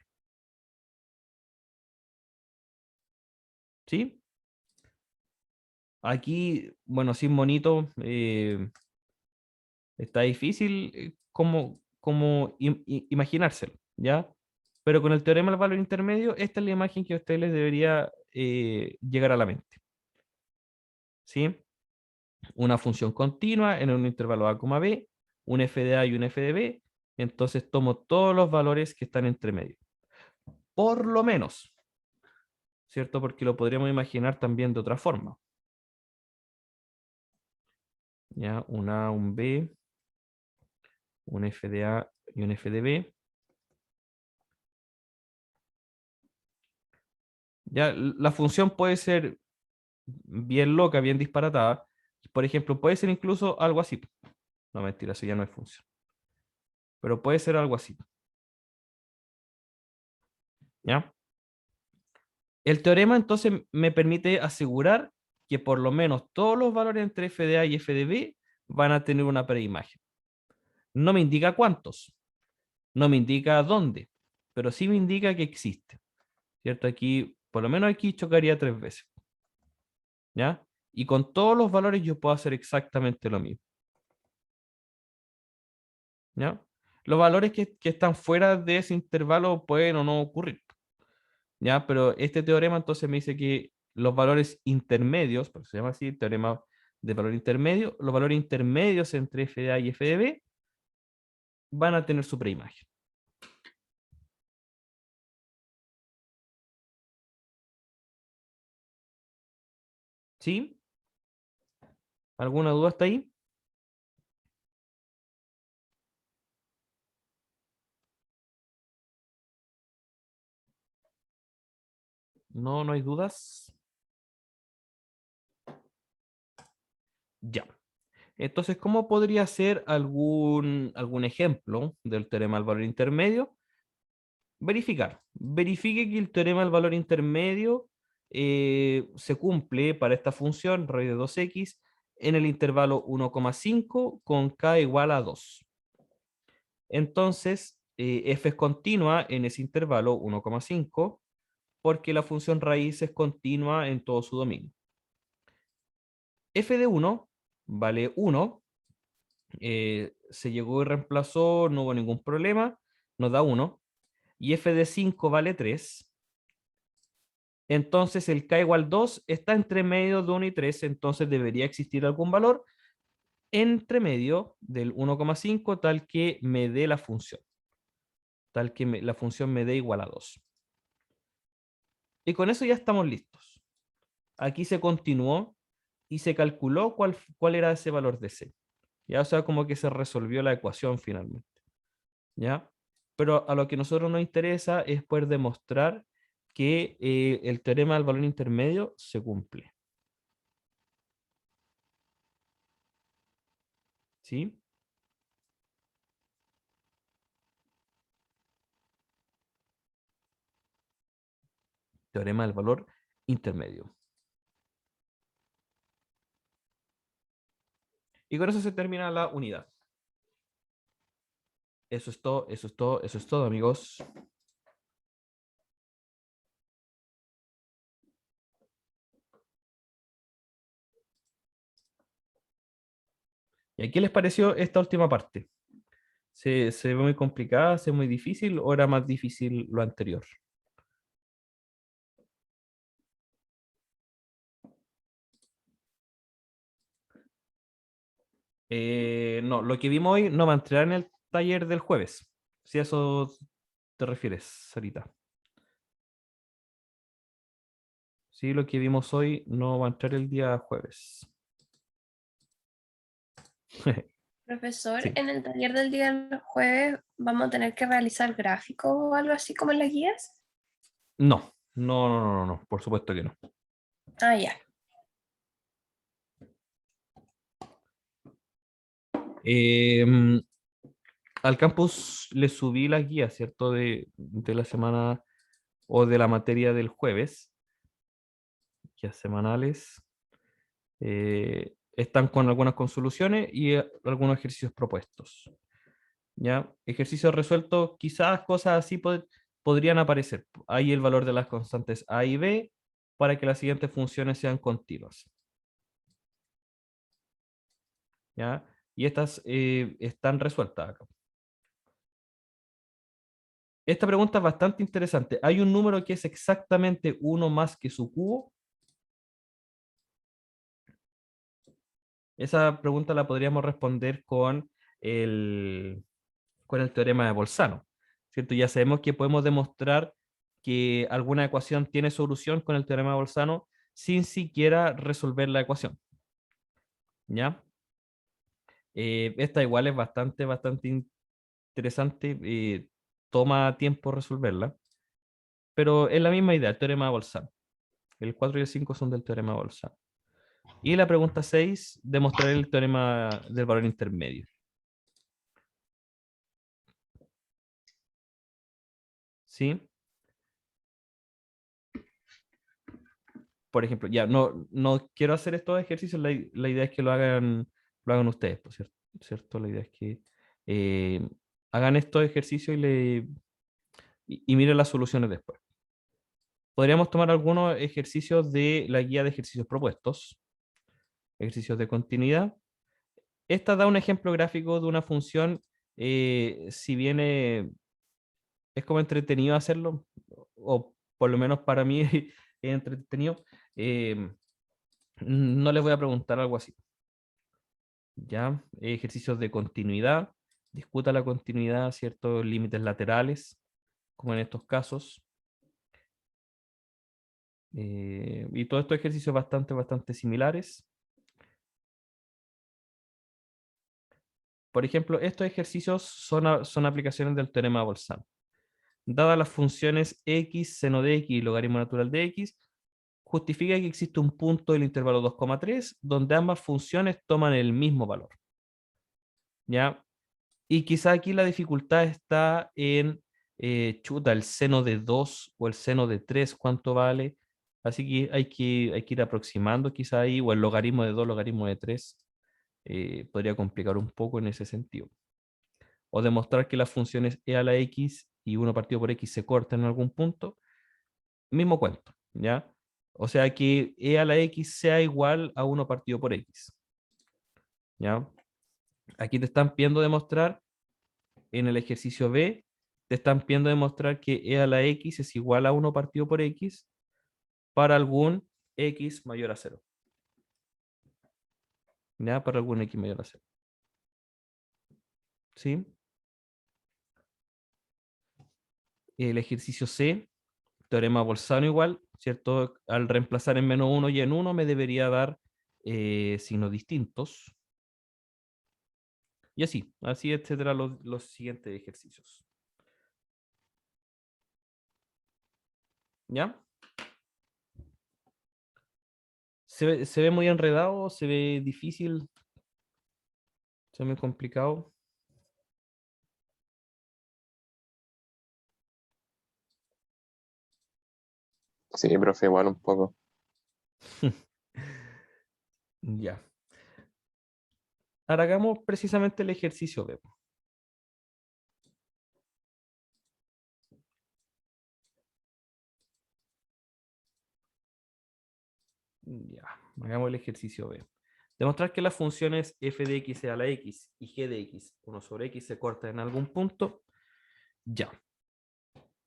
¿Sí? Aquí, bueno, sin monito, está difícil como imaginárselo, ¿ya? Pero con el teorema del valor intermedio, esta es la imagen que a ustedes les debería llegar a la mente. ¿Sí? Una función continua en un intervalo a, b, un f de a y un f de b, entonces tomo todos los valores que están entre medio. Por lo menos, ¿cierto? Porque lo podríamos imaginar también de otra forma. ¿Ya? Un a, un b, un f de a y un f de b. Ya, la función puede ser bien loca, bien disparatada. Por ejemplo, puede ser incluso algo así. No, mentira, eso ya no es función. Pero puede ser algo así. ¿Ya? El teorema entonces me permite asegurar que por lo menos todos los valores entre f de a y f de b van a tener una preimagen. No me indica cuántos, no me indica dónde, pero sí me indica que existe. ¿Cierto? Aquí, por lo menos aquí chocaría 3 veces. ¿Ya? Y con todos los valores yo puedo hacer exactamente lo mismo. ¿Ya? Los valores que están fuera de ese intervalo pueden o no ocurrir. ¿Ya? Pero este teorema entonces me dice que los valores intermedios, porque se llama así, teorema de valor intermedio, los valores intermedios entre f de a y f de b van a tener su preimagen. ¿Sí? ¿Alguna duda hasta ahí? No, no hay dudas. Ya. Entonces, ¿cómo podría ser algún ejemplo del teorema del valor intermedio? Verificar. Verifique que el teorema del valor intermedio se cumple para esta función, raíz de 2x, en el intervalo 1,5 con k igual a 2. Entonces, f es continua en ese intervalo 1,5 porque la función raíz es continua en todo su dominio. F de 1 vale 1, se llegó y reemplazó, no hubo ningún problema, nos da 1. Y f de 5 vale 3. Entonces el k igual 2 está entre medio de 1 y 3, entonces debería existir algún valor entre medio del 1,5 tal que me dé la función. Tal que la función me dé igual a 2. Y con eso ya estamos listos. Aquí se continuó y se calculó cuál era ese valor de c. Ya, o sea, como que se resolvió la ecuación finalmente. ¿Ya? Pero a lo que a nosotros nos interesa es poder demostrar que el teorema del valor intermedio se cumple. ¿Sí? Teorema del valor intermedio. Y con eso se termina la unidad. Eso es todo, eso es todo, eso es todo, amigos. ¿Y a qué les pareció esta última parte? ¿Se ve muy complicada, se ve muy difícil o era más difícil lo anterior? No, lo que vimos hoy no va a entrar en el taller del jueves. Si a eso te refieres, Sarita. Sí, lo que vimos hoy no va a entrar el día jueves. Profesor, Sí. en el taller del día del jueves vamos a tener que realizar gráficos o algo así como en las guías. No, no, no, no, no, por supuesto que no. Ah, ya. Al campus le subí las guías, ¿cierto? De la semana o de la materia del jueves, guías semanales. Están con algunas consoluciones y algunos ejercicios propuestos. ¿Ya? Ejercicios resueltos, quizás cosas así podrían aparecer. Hay el valor de las constantes A y B para que las siguientes funciones sean continuas. ¿Ya? Y estas están resueltas acá. Esta pregunta es bastante interesante. ¿Hay un número que es exactamente 1 más que su cubo? Esa pregunta la podríamos responder el, con el teorema de Bolzano, ¿cierto? Ya sabemos que podemos demostrar que alguna ecuación tiene solución con el teorema de Bolzano sin siquiera resolver la ecuación, ¿ya? Esta igual es bastante interesante, toma tiempo resolverla, pero es la misma idea, el teorema de Bolzano. El 4 y el 5 son del teorema de Bolzano. Y la pregunta 6, demostrar el teorema del valor intermedio. ¿Sí? Por ejemplo, ya no quiero hacer estos ejercicios, la idea es que lo hagan ustedes, pues, ¿cierto? La idea es que eh, hagan estos ejercicios y miren las soluciones después. Podríamos tomar algunos ejercicios de la guía de ejercicios propuestos, ejercicios de continuidad. Esta da un ejemplo gráfico de una función, si bien es como entretenido hacerlo, o por lo menos para mí es entretenido, no les voy a preguntar algo así. ¿Ya? Ejercicios de continuidad, discuta la continuidad, ciertos límites laterales, como en estos casos. Y todos estos ejercicios bastante similares. Por ejemplo, estos ejercicios son aplicaciones del teorema de Bolzano. Dadas las funciones x, seno de x y logaritmo natural de x, justifica que existe un punto del intervalo 2,3 donde ambas funciones toman el mismo valor. ¿Ya? Y quizá aquí la dificultad está en, el seno de 2 o el seno de 3, ¿cuánto vale? Así que hay que ir aproximando quizá ahí, o el logaritmo de 2, logaritmo de 3, podría complicar un poco en ese sentido. O demostrar que las funciones e a la x y 1 partido por x se cortan en algún punto, mismo cuento, ¿ya? O sea que e a la x sea igual a 1 partido por x, ¿ya? Aquí te están pidiendo demostrar en el ejercicio B, te están pidiendo demostrar que e a la x es igual a 1 partido por x para algún x mayor a 0. ¿Ya? Para algún x mayor a 0. ¿Sí? El ejercicio C, teorema Bolzano igual, ¿cierto? Al reemplazar en menos 1 y en 1 me debería dar signos distintos. Y así etcétera los siguientes ejercicios. ¿Ya? ¿Se ve muy enredado? ¿Se ve difícil? ¿Se ve muy complicado? Sí, profe, igual un poco. Ya. Ahora hagamos precisamente el ejercicio B. Ya, hagamos el ejercicio B. Demostrar que las funciones f de x a la x y g de x, 1 sobre x, se cortan en algún punto. Ya.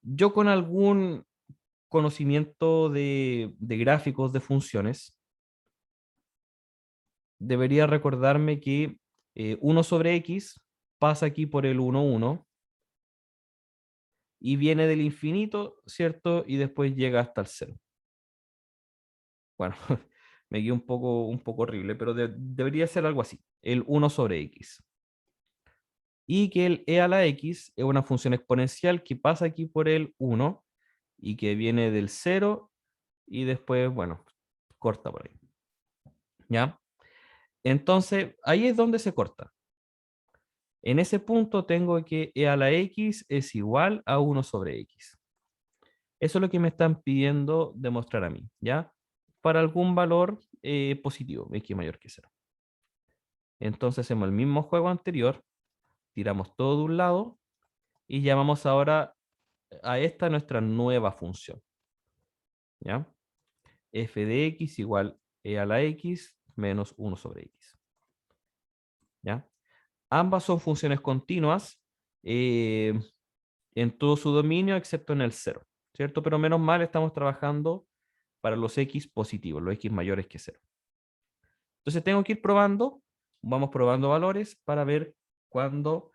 Yo con algún conocimiento de gráficos de funciones, debería recordarme que 1 sobre x pasa aquí por el 1, 1 y viene del infinito, ¿cierto? Y después llega hasta el 0. Bueno, me quedé un poco horrible, pero debería ser algo así, el 1 sobre x. Y que el e a la x es una función exponencial que pasa aquí por el 1 y que viene del 0 y después, bueno, corta por ahí. ¿Ya? Entonces, ahí es donde se corta. En ese punto tengo que e a la x es igual a 1 sobre x. Eso es lo que me están pidiendo demostrar a mí, ¿ya? Para algún valor positivo, x mayor que 0. Entonces hacemos el mismo juego anterior, tiramos todo de un lado y llamamos ahora a esta nuestra nueva función, ¿ya? F de x igual e a la x menos 1 sobre x, ¿ya? Ambas son funciones continuas en todo su dominio excepto en el 0, ¿cierto? Pero menos mal estamos trabajando para los x positivos, los x mayores que 0. Entonces tengo que ir probando, vamos probando valores para ver cuándo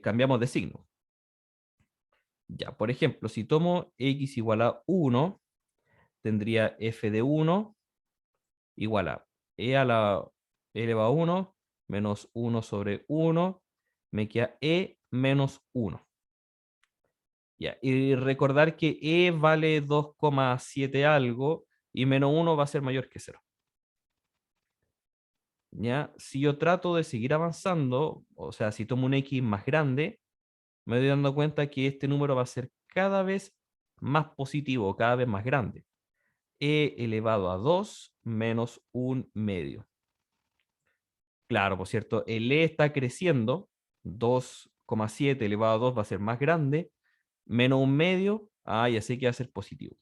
cambiamos de signo. Ya, por ejemplo, si tomo x igual a 1, tendría f de 1 igual a e a la elevado a 1 menos 1 sobre 1, me queda e menos 1. Ya, y recordar que e vale 2,7 algo y menos 1 va a ser mayor que 0. ¿Ya? Si yo trato de seguir avanzando, o sea, si tomo un x más grande, me doy dando cuenta que este número va a ser cada vez más positivo, cada vez más grande. E elevado a 2 menos 1 medio. Claro, por cierto, el e está creciendo, 2,7 elevado a 2 va a ser más grande, menos 1 medio, ya sé que va a ser positivo.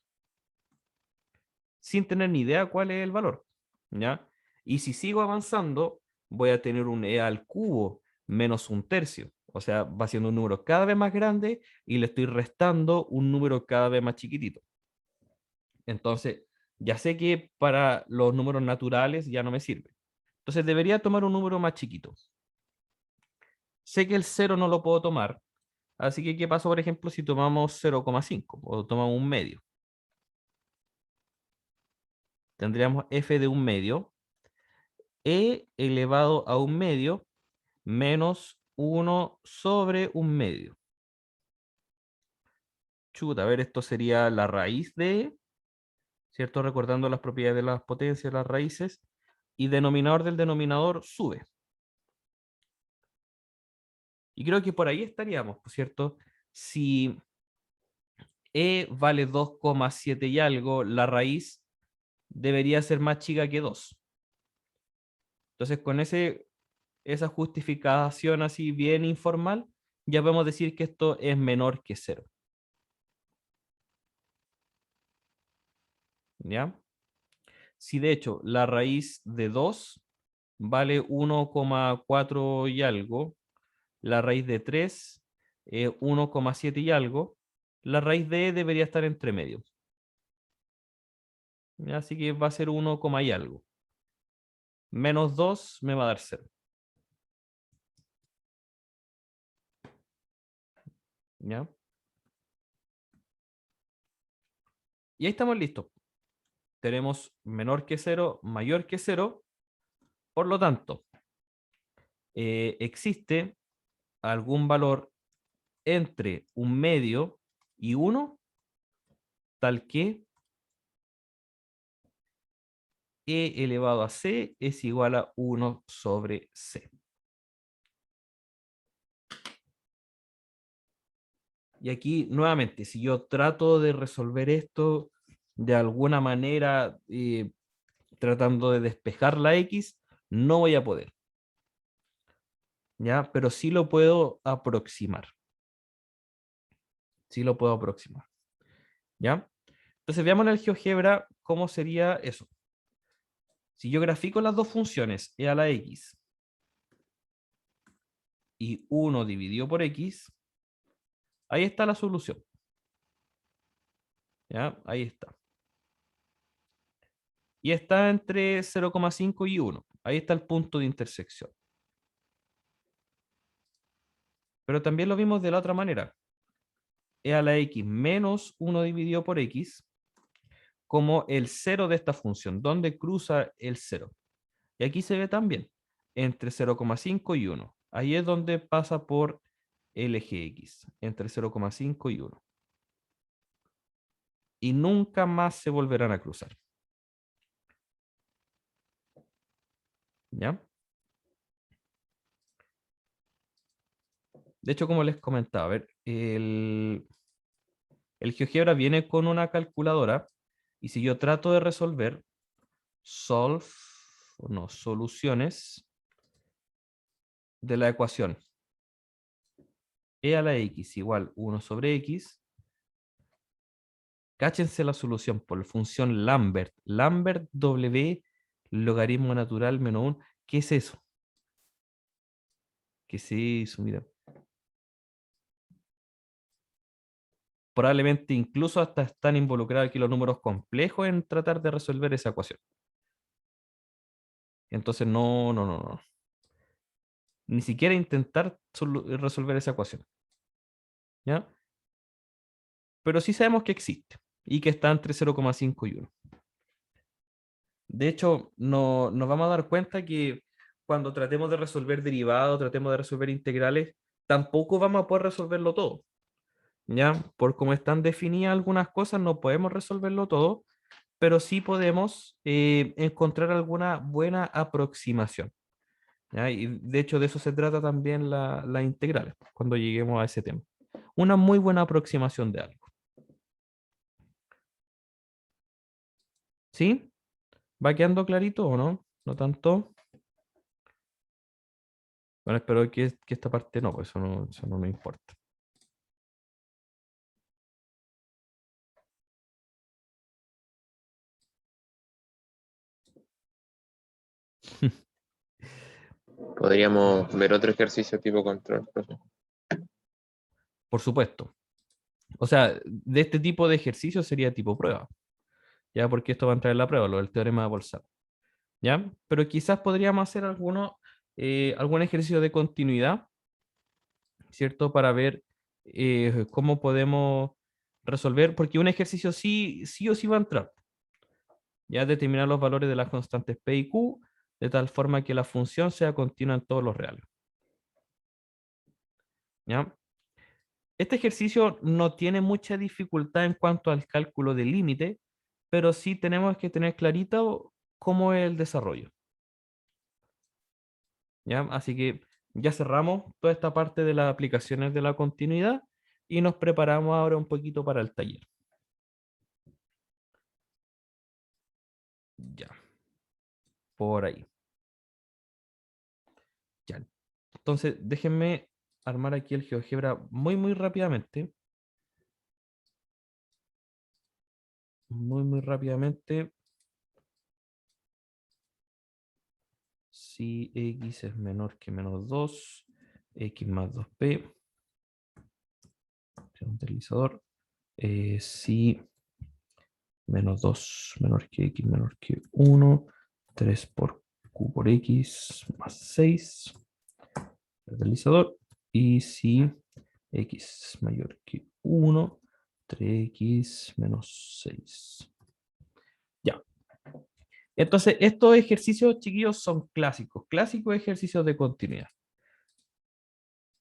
Sin tener ni idea cuál es el valor, ¿ya? Y si sigo avanzando, voy a tener un e al cubo menos 1/3. O sea, va siendo un número cada vez más grande y le estoy restando un número cada vez más chiquitito. Entonces, ya sé que para los números naturales ya no me sirve. Entonces, debería tomar un número más chiquito. Sé que el 0 no lo puedo tomar, así que ¿qué pasa, por ejemplo, si tomamos 0,5 o tomamos un medio? Tendríamos f de un medio, e elevado a un medio, menos 1 sobre un medio. Chuta, a ver, esto sería la raíz de, ¿cierto? Recordando las propiedades de las potencias, las raíces, y denominador del denominador sube. Y creo que por ahí estaríamos, ¿cierto? Si e vale 2,7 y algo, la raíz debería ser más chica que 2. Entonces, con esa justificación así bien informal, ya podemos decir que esto es menor que 0. ¿Ya? Si de hecho la raíz de 2 vale 1,4 y algo, la raíz de 3 1,7 y algo, la raíz de e debería estar entre medio. Así que va a ser 1, y algo. Menos 2 me va a dar 0. ¿Ya? Y ahí estamos listos. Tenemos menor que 0, mayor que 0. Por lo tanto, existe algún valor entre un medio y 1, tal que e elevado a c es igual a 1 sobre c. Y aquí, nuevamente, si yo trato de resolver esto de alguna manera tratando de despejar la X, no voy a poder. ¿Ya? Pero sí lo puedo aproximar. Sí lo puedo aproximar. ¿Ya? Entonces veamos en el GeoGebra cómo sería eso. Si yo grafico las dos funciones e a la X y 1 dividido por X, ahí está la solución. ¿Ya? Ahí está. Y está entre 0,5 y 1. Ahí está el punto de intersección. Pero también lo vimos de la otra manera. E a la X menos 1 dividido por X como el 0 de esta función. ¿Dónde cruza el 0? Y aquí se ve también. Entre 0,5 y 1. Ahí es donde pasa por el eje X. Entre 0,5 y 1. Y nunca más se volverán a cruzar. ¿Ya? De hecho, como les comentaba, a ver, el GeoGebra viene con una calculadora y si yo trato de resolver soluciones de la ecuación e a la x igual 1 sobre x, cáchense la solución por la función Lambert. Lambert W logaritmo natural menos 1. ¿Qué es eso? ¿Qué es eso? Mira. Probablemente incluso hasta están involucrados aquí los números complejos en tratar de resolver esa ecuación. Entonces no. Ni siquiera intentar resolver esa ecuación. ¿Ya? Pero sí sabemos que existe y que está entre 0,5 y 1. De hecho, nos vamos a dar cuenta que cuando tratemos de resolver derivados, tratemos de resolver integrales, tampoco vamos a poder resolverlo todo. ¿Ya? Por cómo están definidas algunas cosas, no podemos resolverlo todo, pero sí podemos encontrar alguna buena aproximación. ¿Ya? Y de hecho, de eso se trata también las integrales, cuando lleguemos a ese tema. Una muy buena aproximación de algo. ¿Sí? ¿Va quedando clarito o no? ¿No tanto? Bueno, espero que esta parte no, pues eso no me importa. Podríamos ver otro ejercicio tipo control, profe. Por supuesto. O sea, de este tipo de ejercicio sería tipo prueba. ¿Ya? Porque esto va a entrar en la prueba, lo del teorema de Bolzano. ¿Ya? Pero quizás podríamos hacer algún ejercicio de continuidad, ¿cierto? Para ver cómo podemos resolver, porque un ejercicio sí o sí va a entrar. Ya determinar los valores de las constantes P y Q, de tal forma que la función sea continua en todos los reales. ¿Ya? Este ejercicio no tiene mucha dificultad en cuanto al cálculo de límite, pero sí tenemos que tener clarito cómo es el desarrollo. ¿Ya? Así que ya cerramos toda esta parte de las aplicaciones de la continuidad y nos preparamos ahora un poquito para el taller. Ya. Por ahí. Ya. Entonces, déjenme armar aquí el GeoGebra muy rápidamente. Muy rápidamente. Si x es menor que menos 2, x más 2p. Un deslizador. Si menos 2 menor que x menor que 1, 3 por q por x más 6. El deslizador. Y si x mayor que 1, 3x menos 6. Ya. Entonces, estos ejercicios, chiquillos, son clásicos ejercicios de continuidad.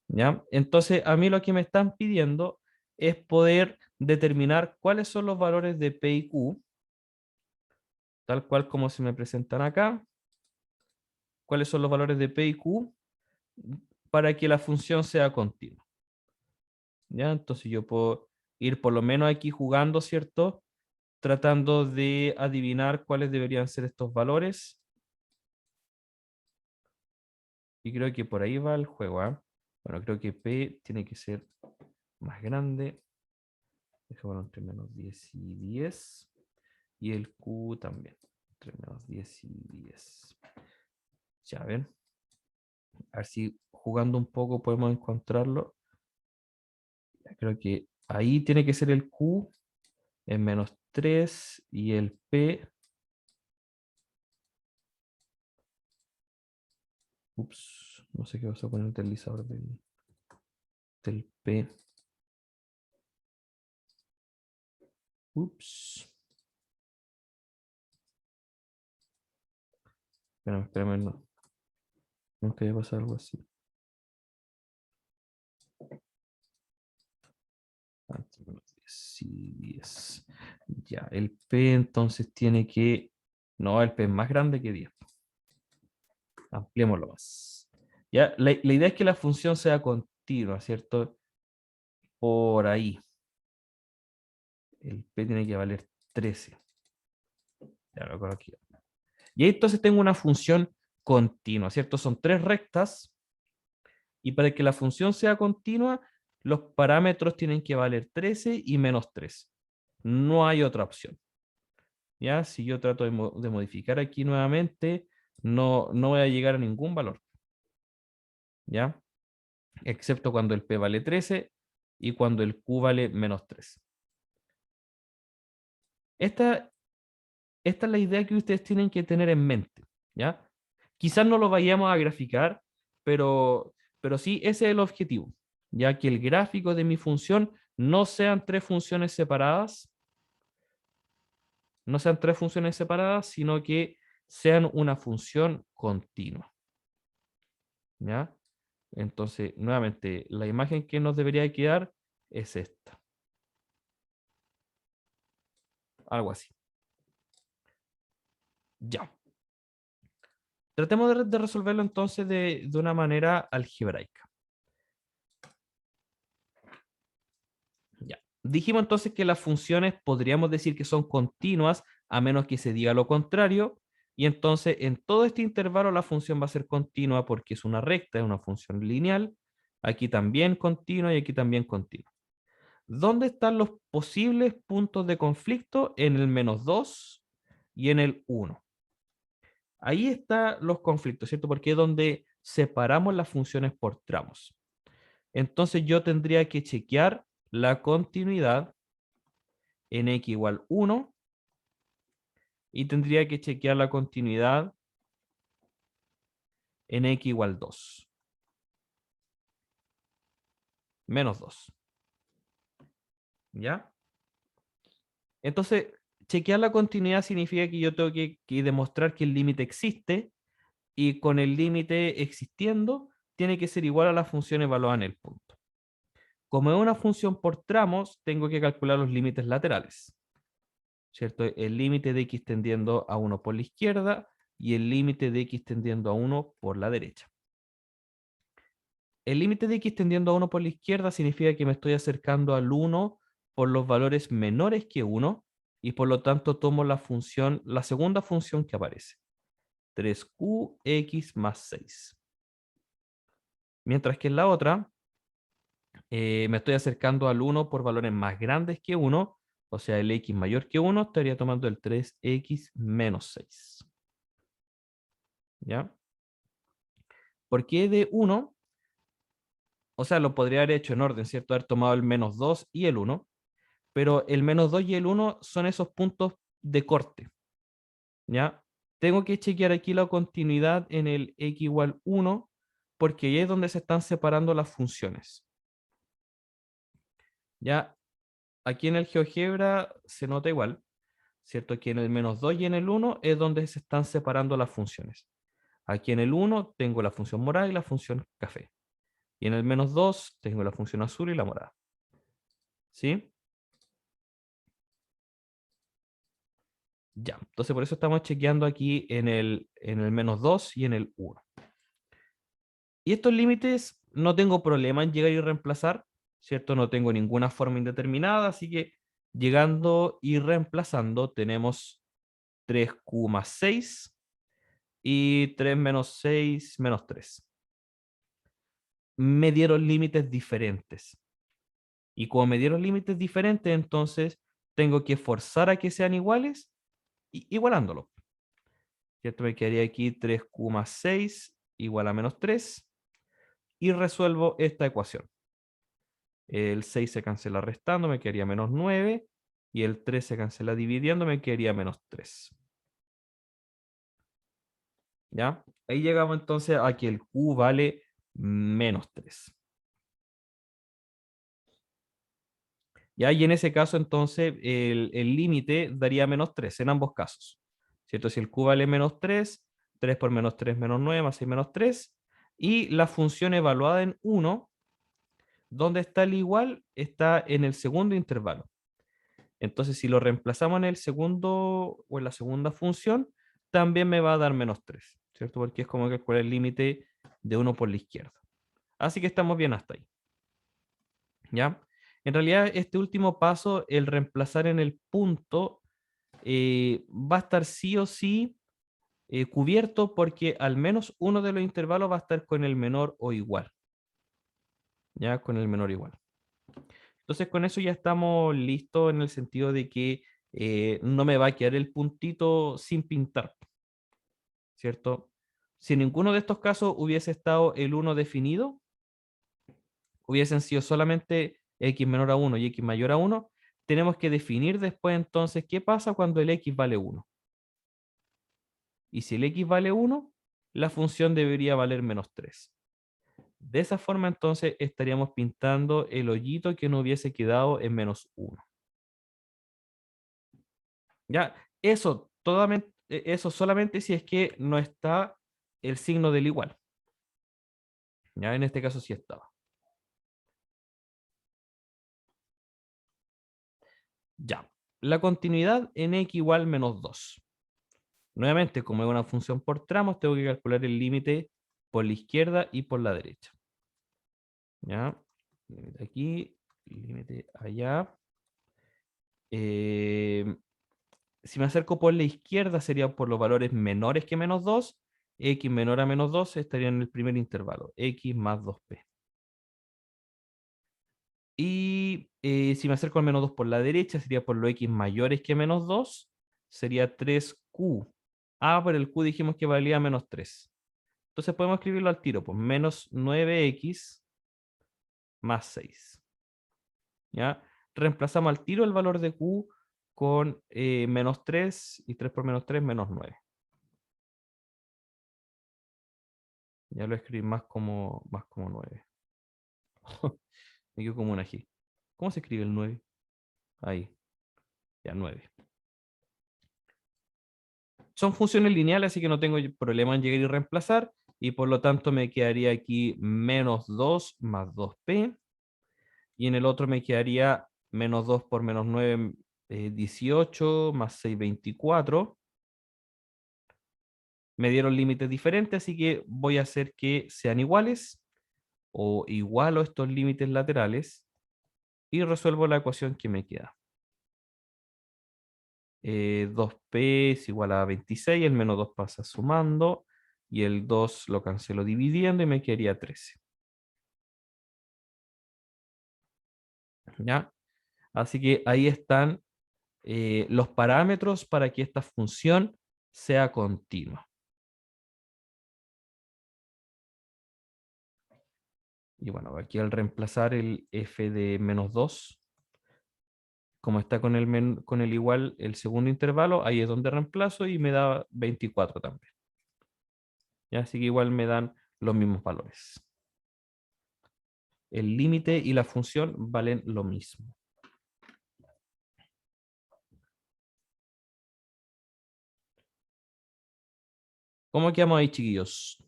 ¿Ya? Entonces, a mí lo que me están pidiendo es poder determinar cuáles son los valores de P y Q, tal cual como se me presentan acá. Cuáles son los valores de P y Q para que la función sea continua. ¿Ya? Entonces yo puedo ir por lo menos aquí jugando, ¿cierto? tratando de adivinar cuáles deberían ser estos valores. Y creo que por ahí va el juego, ¿ah? Bueno, creo que P tiene que ser más grande. Dejémoslo entre menos 10 y 10. Y el Q también. Entre menos 10 y 10. Ya ven. A ver si jugando un poco podemos encontrarlo. Creo que ahí tiene que ser el Q en menos 3 y el P. Ups, no sé qué vas a poner el deslizador del P. Ups. Espérame, no. Nunca iba a pasar algo así. Entre menos 10 y 10. Ya, el P entonces tiene que... No, el P es más grande que 10. Ampliémoslo más. Ya, la idea es que la función sea continua, ¿cierto? Por ahí. El P tiene que valer 13. Ya lo coloco aquí. Y ahí entonces tengo una función continua, ¿cierto? Son 3 rectas. Y para que la función sea continua, los parámetros tienen que valer 13 y menos 3. No hay otra opción. ¿Ya? Si yo trato de modificar aquí nuevamente, no voy a llegar a ningún valor. ¿Ya? Excepto cuando el P vale 13 y cuando el Q vale menos 3. Esta es la idea que ustedes tienen que tener en mente. ¿Ya? Quizás no lo vayamos a graficar, pero sí ese es el objetivo. Ya que el gráfico de mi función no sean 3 funciones separadas, sino que sean una función continua. ¿Ya? Entonces, nuevamente, la imagen que nos debería quedar es esta. Algo así. Ya. Tratemos de resolverlo entonces de una manera algebraica. Ya. Dijimos entonces que las funciones podríamos decir que son continuas a menos que se diga lo contrario. Y entonces en todo este intervalo la función va a ser continua porque es una recta, es una función lineal. Aquí también continua y aquí también continua. ¿Dónde están los posibles puntos de conflicto? En el menos 2 y en el 1. Ahí están los conflictos, ¿cierto? Porque es donde separamos las funciones por tramos. Entonces yo tendría que chequear la continuidad en x igual 1 y tendría que chequear la continuidad en x igual 2. Menos 2. ¿Ya? Entonces, chequear la continuidad significa que yo tengo que demostrar que el límite existe y con el límite existiendo tiene que ser igual a la función evaluada en el punto. Como es una función por tramos, tengo que calcular los límites laterales. ¿Cierto? El límite de x tendiendo a 1 por la izquierda y el límite de x tendiendo a 1 por la derecha. El límite de x tendiendo a 1 por la izquierda significa que me estoy acercando al 1 por los valores menores que 1 y por lo tanto tomo la función, la segunda función que aparece. 3qx más 6. Mientras que en la otra me estoy acercando al 1 por valores más grandes que 1, o sea, el x mayor que 1, estaría tomando el 3x menos 6. ¿Ya? ¿Por qué de 1? O sea, lo podría haber hecho en orden, ¿cierto? Haber tomado el menos 2 y el 1, pero el menos 2 y el 1 son esos puntos de corte. ¿Ya? Tengo que chequear aquí la continuidad en el x igual 1, porque ahí es donde se están separando las funciones. ¿Ya? Aquí en el GeoGebra se nota igual, ¿cierto? Aquí en el menos 2 y en el 1 es donde se están separando las funciones. Aquí en el 1 tengo la función morada y la función café. Y en el menos 2 tengo la función azul y la morada. ¿Sí? Ya, entonces por eso estamos chequeando aquí en el menos 2 y en el 1. Y estos límites no tengo problema en llegar y reemplazar, ¿cierto? No tengo ninguna forma indeterminada, así que Llegando y reemplazando tenemos 3Q más 6 y 3 menos 6 menos 3. Me dieron límites diferentes. Y como me dieron límites diferentes, entonces tengo que forzar a que sean iguales, igualándolo. ¿Cierto? Me quedaría aquí 3Q más 6 igual a menos 3. Y resuelvo esta ecuación. El 6 se cancela restando, me quedaría menos 9. Y el 3 se cancela dividiendo, me quedaría menos 3. ¿Ya? Ahí llegamos entonces a que el Q vale menos 3. ¿Ya? Y en ese caso, entonces, el límite daría menos 3 en ambos casos. ¿Cierto? Si el Q vale menos 3, 3 por menos 3 menos 9, más 6 menos 3. Y la función evaluada en 1, ¿dónde está el igual? Está en el segundo intervalo. Entonces, si lo reemplazamos en el segundo o en la segunda función, también me va a dar menos 3, ¿cierto? Porque es como calcular el límite de 1 por la izquierda. Así que estamos bien hasta ahí. ¿Ya? En realidad, este último paso, el reemplazar en el punto, va a estar sí o sí cubierto porque al menos uno de los intervalos va a estar con el menor o igual. ¿Ya? Con el menor o igual. Entonces, con eso ya estamos listos en el sentido de que no me va a quedar el puntito sin pintar, ¿cierto? Si en ninguno de estos casos hubiese estado el 1 definido, hubiesen sido solamente x menor a 1 y x mayor a 1, tenemos que definir después entonces qué pasa cuando el x vale 1. Y si el x vale 1, la función debería valer menos 3. De esa forma entonces estaríamos pintando el hoyito que no hubiese quedado en menos 1. ¿Ya? Eso, eso solamente si es que no está el signo del igual. ¿Ya? En este caso sí estaba. Ya. La continuidad en x igual menos 2. Nuevamente, como es una función por tramos, tengo que calcular el límite por la izquierda y por la derecha. ¿Ya? Límite aquí, límite allá. Si me acerco por la izquierda sería por los valores menores que menos 2. X menor a menos 2 estaría en el primer intervalo. X más 2p. Y si me acerco al menos 2 por la derecha, sería por los x mayores que menos 2. Sería 3q. Ah, por el q dijimos que valía menos 3. Entonces podemos escribirlo al tiro, pues menos 9x más 6. ¿Ya? Reemplazamos al tiro el valor de q con menos 3 y 3 por menos 3, menos 9. Ya lo escribí más como 9. Me quedo como una G. ¿Cómo se escribe el 9? Ahí. Ya, 9. Son funciones lineales, así que no tengo problema en llegar y reemplazar. Y por lo tanto me quedaría aquí menos 2 más 2p. Y en el otro me quedaría menos 2 por menos 9, 18, más 6, 24. Me dieron límites diferentes, así que voy a hacer que sean iguales o igualo estos límites laterales y resuelvo la ecuación que me queda. 2p es igual a 26, el menos 2 pasa sumando y el 2 lo cancelo dividiendo y me quedaría 13. ¿Ya? Así que ahí están los parámetros para que esta función sea continua. Y bueno, aquí al reemplazar el f de menos 2, como está con el igual el segundo intervalo, ahí es donde reemplazo y me da 24 también. ¿Ya? Así que igual me dan los mismos valores. El límite y la función valen lo mismo. ¿Cómo quedamos ahí, chiquillos?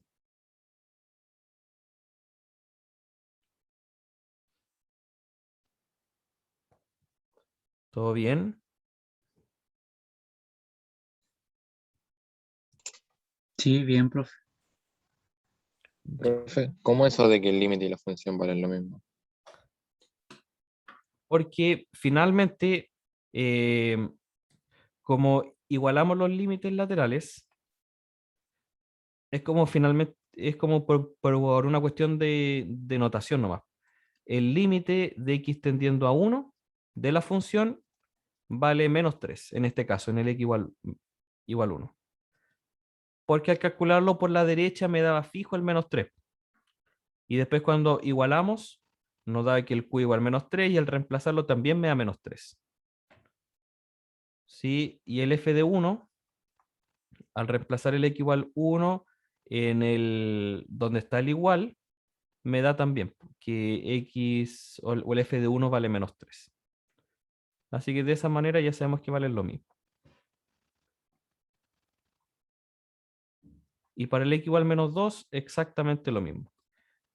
¿Todo bien? Sí, bien, profe. Profe, ¿cómo eso de que el límite y la función valen lo mismo? Porque finalmente como igualamos los límites laterales, es como finalmente, es como por una cuestión de notación nomás. El límite de x tendiendo a 1 de la función vale menos 3, en este caso, en el x igual 1. Porque al calcularlo por la derecha me daba fijo el menos 3. Y después cuando igualamos, nos da que el q igual menos 3 y al reemplazarlo también me da menos 3. ¿Sí? Y el f de 1, al reemplazar el x igual 1 en el donde está el igual, me da también que x o el f de 1 vale menos 3. Así que de esa manera ya sabemos que valen lo mismo. Y para el x igual menos 2, exactamente lo mismo.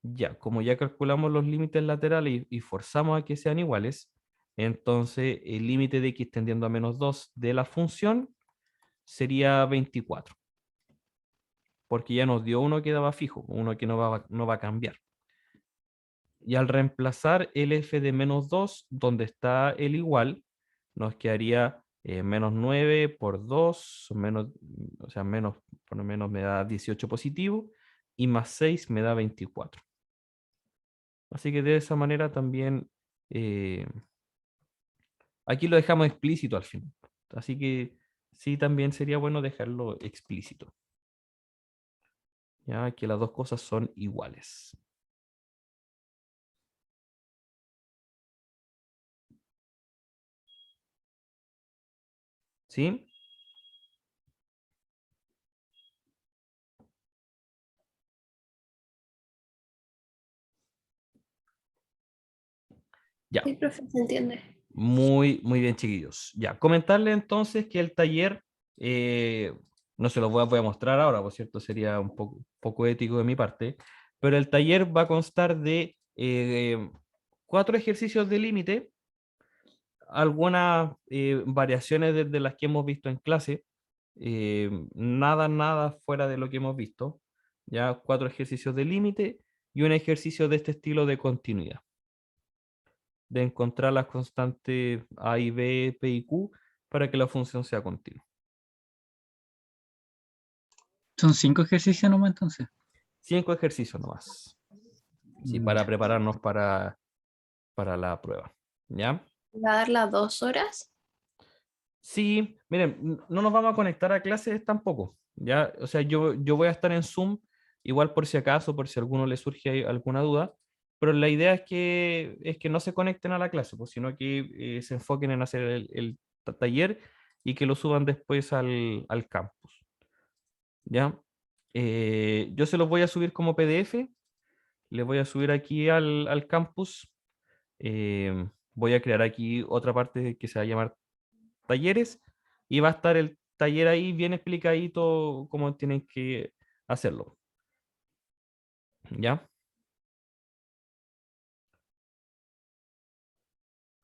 Ya, como ya calculamos los límites laterales y forzamos a que sean iguales, entonces el límite de x tendiendo a menos 2 de la función sería 24. Porque ya nos dio uno que daba fijo, uno que no va a cambiar. Y al reemplazar el f de menos 2, donde está el igual, nos quedaría menos 9 por 2, menos, o sea, menos, por lo menos me da 18 positivo, y más 6 me da 24. Así que de esa manera también, aquí lo dejamos explícito al final. Así que sí, también sería bueno dejarlo explícito. Ya que las dos cosas son iguales. ¿Sí? Ya. Sí, profe, se entiende. Muy bien, chiquillos. Ya, comentarle entonces que el taller, no se los voy a mostrar ahora, por cierto, sería un poco ético de mi parte, pero el taller va a constar de 4 ejercicios de límite, algunas variaciones de las que hemos visto en clase, nada fuera de lo que hemos visto, ya 4 ejercicios de límite y un ejercicio de este estilo de continuidad, de encontrar las constantes A y B, P y Q para que la función sea continua. Son 5 ejercicios nomás entonces. 5 ejercicios nomás. Sí, para Ya. prepararnos para la prueba. ¿Ya? ¿Va a dar las 2 horas? Sí, miren, no nos vamos a conectar a clases tampoco. ¿Ya? O sea, yo voy a estar en Zoom, igual por si acaso, por si a alguno le surge ahí alguna duda, pero la idea es que no se conecten a la clase, pues, sino que se enfoquen en hacer el taller y que lo suban después al campus. ¿Ya? Yo se los voy a subir como PDF, les voy a subir aquí al campus. Voy a crear aquí otra parte que se va a llamar talleres y va a estar el taller ahí bien explicadito cómo tienen que hacerlo. ¿Ya?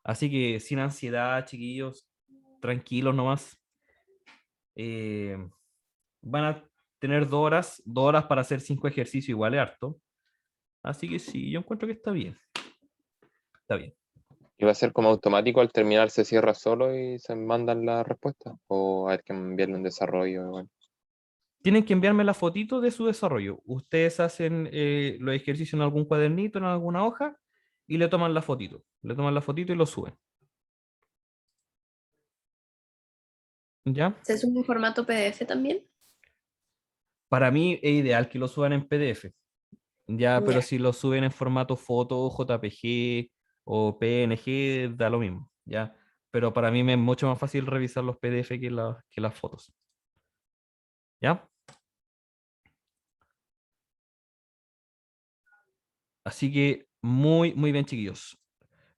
Así que sin ansiedad, chiquillos, tranquilos nomás. Eh, Van a tener 2 horas para hacer 5 ejercicios, igual es harto. Así que sí, yo encuentro que está bien. Está bien. ¿Y va a ser como automático al terminar se cierra solo y se mandan las respuestas? ¿O hay que enviarle un desarrollo igual? Tienen que enviarme la fotito de su desarrollo. Ustedes hacen los ejercicios en algún cuadernito, en alguna hoja, y le toman la fotito. Le toman la fotito y lo suben. ¿Ya? ¿Se sube en formato PDF también? Para mí es ideal que lo suban en PDF. Ya, pero Ya. si lo suben en formato foto, JPG o PNG, da lo mismo. ¿Ya? Pero para mí me es mucho más fácil revisar los PDF que las fotos. ¿Ya? Así que muy bien, chiquillos.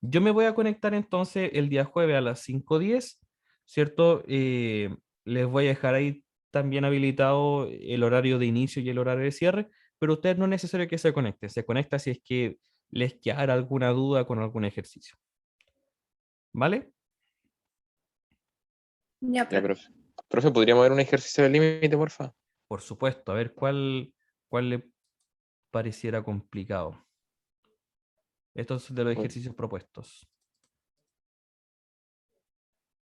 Yo me voy a conectar entonces el día jueves a las 5:10, ¿cierto? Les voy a dejar ahí también habilitado el horario de inicio y el horario de cierre, pero ustedes no es necesario que se conecten. Se conecta si es que les quedara alguna duda con algún ejercicio. ¿Vale? Ya, Ya, profe. profe, ¿podríamos ver un ejercicio de límite, porfa? Por supuesto. A ver cuál le pareciera complicado. Estos son de los Uy, ejercicios propuestos.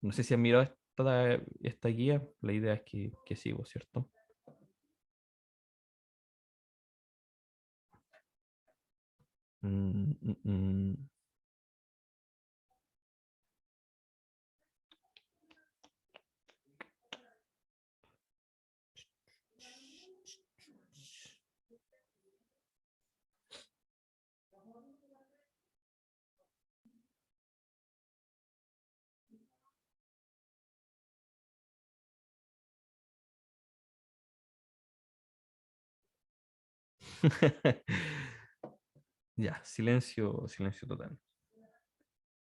No sé si han mirado esta guía. La idea es que sí, ¿vos, cierto? Mm, mm, mm. Ya, silencio, silencio total.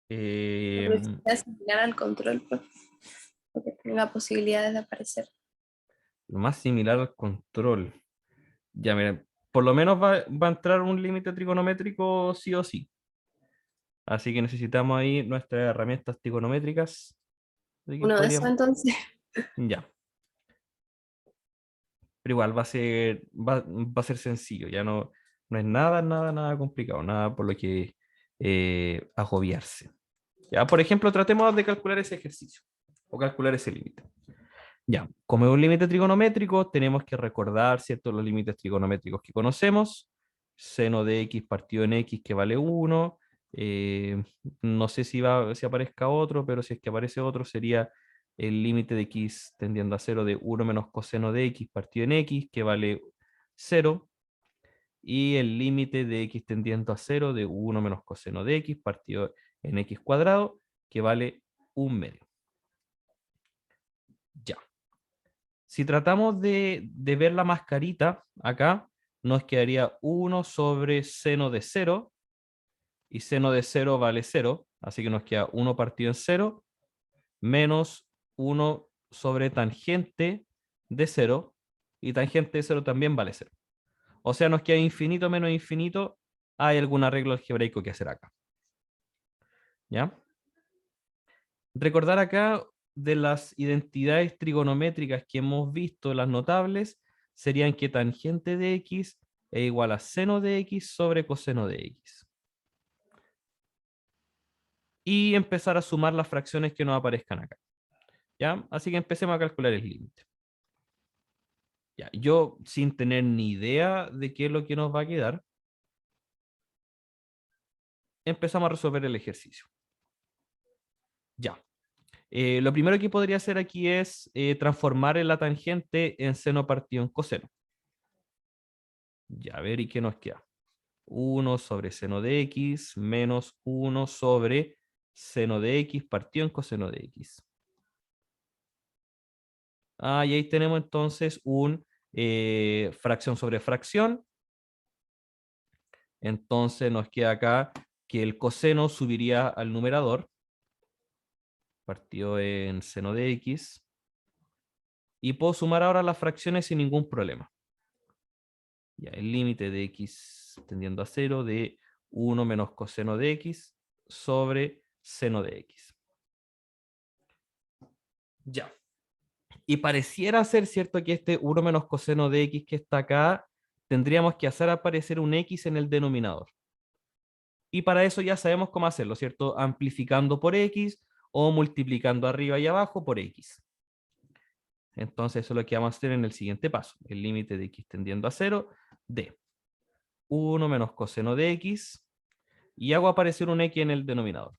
La velocidad similar al control, pues, porque tenga posibilidades de aparecer. Lo más similar al control. Ya, miren, por lo menos va a entrar un límite trigonométrico sí o sí. Así que necesitamos ahí nuestras herramientas trigonométricas. Así que Uno de esos podríamos, entonces. ya. Pero igual va a ser sencillo, ya no es nada, nada, nada complicado, nada por lo que agobiarse. Ya, por ejemplo, tratemos de calcular ese ejercicio o calcular ese límite. Ya, como es un límite trigonométrico, tenemos que recordar, ¿cierto?, los límites trigonométricos que conocemos. Seno de x partido en x que vale 1. No sé si aparezca otro, pero si es que aparece otro sería el límite de x tendiendo a 0 de 1 menos coseno de x partido en x que vale 0. Y el límite de x tendiendo a 0 de 1 menos coseno de x partido en x cuadrado que vale 1/2. Ya. Si tratamos de ver la mascarita acá, nos quedaría 1 sobre seno de 0, y seno de 0 vale 0, así que nos queda 1 partido en 0, menos 1 sobre tangente de 0, y tangente de 0 también vale 0. O sea, nos queda infinito menos infinito. Hay algún arreglo algebraico que hacer acá. ¿Ya? Recordar acá de las identidades trigonométricas que hemos visto, las notables, serían que tangente de x es igual a seno de x sobre coseno de x. Y empezar a sumar las fracciones que nos aparezcan acá. ¿Ya? Así que empecemos a calcular el límite. Ya, yo, sin tener ni idea de qué es lo que nos va a quedar, empezamos a resolver el ejercicio. Ya. Lo primero que podría hacer aquí es transformar la tangente en seno partido en coseno. Ya, a ver, ¿y qué nos queda? 1 sobre seno de x menos 1 sobre seno de x partido en coseno de x. Y ahí tenemos entonces un fracción sobre fracción. Entonces nos queda acá que el coseno subiría al numerador, partido en seno de x. Y puedo sumar ahora las fracciones sin ningún problema. Ya, el límite de x tendiendo a 0 de 1 menos coseno de x sobre seno de x. Ya. Y pareciera ser cierto que este 1 menos coseno de x que está acá, tendríamos que hacer aparecer un x en el denominador. Y para eso ya sabemos cómo hacerlo, ¿cierto? Amplificando por x o multiplicando arriba y abajo por x. Entonces eso es lo que vamos a hacer en el siguiente paso. El límite de x tendiendo a 0 de 1 menos coseno de x, y hago aparecer un x en el denominador.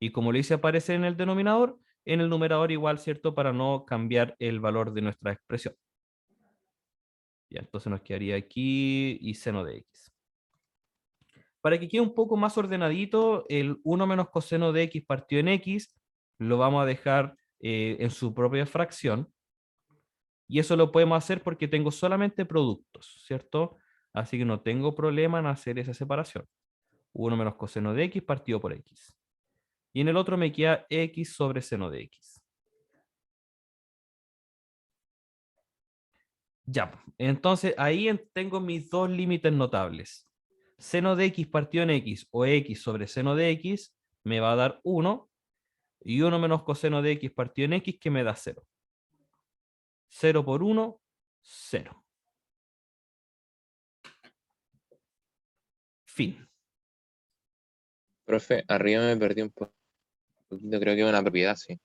Y como lo hice aparecer en el denominador, en el numerador igual, ¿cierto? Para no cambiar el valor de nuestra expresión. Ya, entonces nos quedaría aquí y seno de x. Para que quede un poco más ordenadito, el 1 menos coseno de x partido en x lo vamos a dejar en su propia fracción. Y eso lo podemos hacer porque tengo solamente productos, ¿cierto? Así que no tengo problema en hacer esa separación. 1 menos coseno de x partido por x. Y en el otro me queda x sobre seno de x. Ya, entonces ahí tengo mis dos límites notables. Seno de x partido en x o x sobre seno de x me va a dar 1, y 1 menos coseno de x partido en x que me da 0. 0 por 1, 0. Fin. Profe, arriba me perdí un poco. poquito, creo que es una propiedad, sí.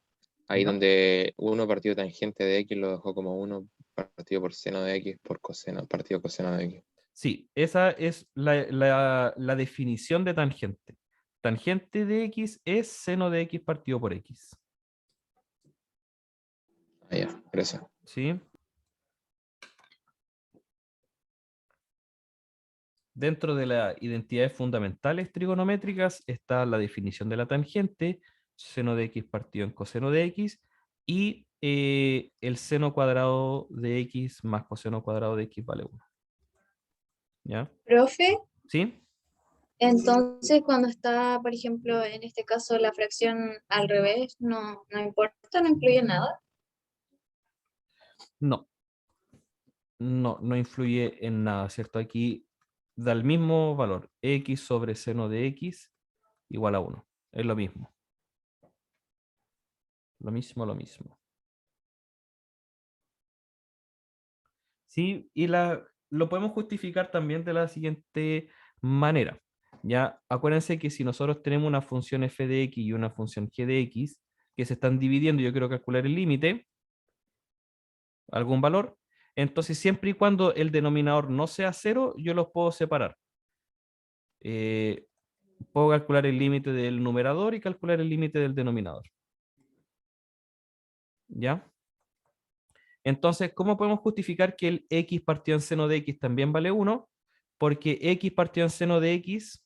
Ahí ¿Ya? donde 1 partido tangente de X lo dejó como 1 partido por seno de X por partido coseno de X. Sí, esa es la definición de tangente. Tangente de X es seno de X partido por X. Ah, ya, gracias. ¿Sí? Dentro de las identidades fundamentales trigonométricas está la definición de la tangente, seno de X partido en coseno de X, y el seno cuadrado de X más coseno cuadrado de X vale 1. ¿Ya? Profe, ¿Sí? entonces cuando está, por ejemplo, en este caso la fracción al revés, no importa, no incluye nada. No, no influye en nada, ¿cierto? Aquí da el mismo valor, X sobre seno de X igual a 1. Es lo mismo. Lo mismo. Sí, y lo podemos justificar también de la siguiente manera. Ya, acuérdense que si nosotros tenemos una función f de x y una función g de x que se están dividiendo, yo quiero calcular el límite, algún valor, entonces siempre y cuando el denominador no sea 0, yo los puedo separar. Puedo calcular el límite del numerador y calcular el límite del denominador. ¿Ya? Entonces, ¿cómo podemos justificar que el x partido en seno de x también vale 1? Porque x partido en seno de x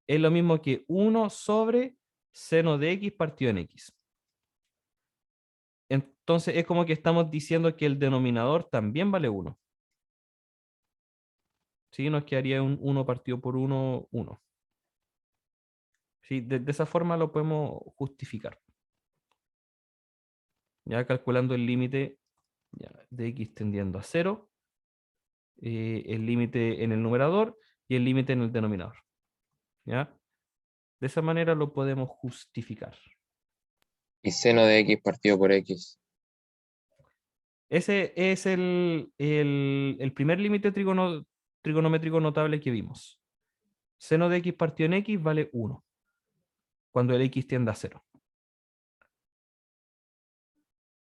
es lo mismo que 1 sobre seno de x partido en x. Entonces, es como que estamos diciendo que el denominador también vale 1. ¿Sí? Nos quedaría un 1 partido por 1, 1. ¿Sí? De esa forma lo podemos justificar. Ya calculando el límite de x tendiendo a 0, el límite en el numerador y el límite en el denominador. ¿Ya? De esa manera lo podemos justificar. Y seno de X partido por X. Ese es el primer límite trigonométrico notable que vimos. Seno de x partido en x vale 1, cuando el x tiende a 0.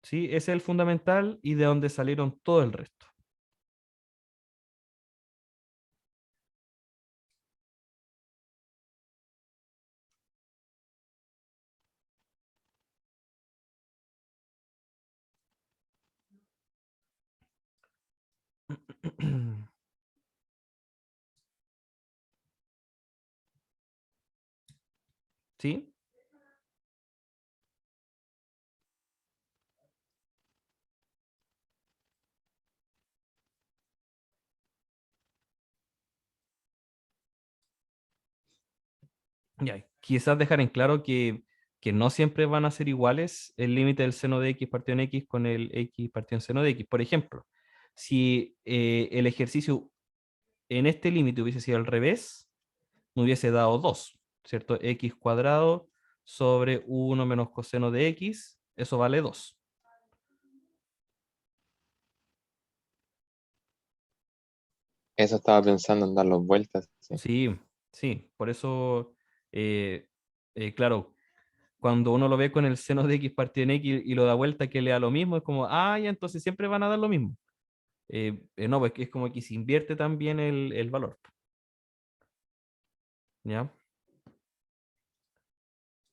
¿Sí? Ese es el fundamental y de donde salieron todo el resto. ¿Sí? Ya, quizás dejar en claro que no siempre van a ser iguales el límite del seno de x partido en x con el x partido en seno de x. Por ejemplo, si el ejercicio en este límite hubiese sido al revés, me hubiese dado 2, ¿cierto? X cuadrado sobre 1 menos coseno de x, eso vale 2. Eso estaba pensando en dar las vueltas. Sí. Sí, sí, por eso, claro, cuando uno lo ve con el seno de x partido en x y lo da vuelta que le da lo mismo, es como, ah, ya, entonces siempre van a dar lo mismo. No, pues es como que se invierte también el valor. ¿Ya?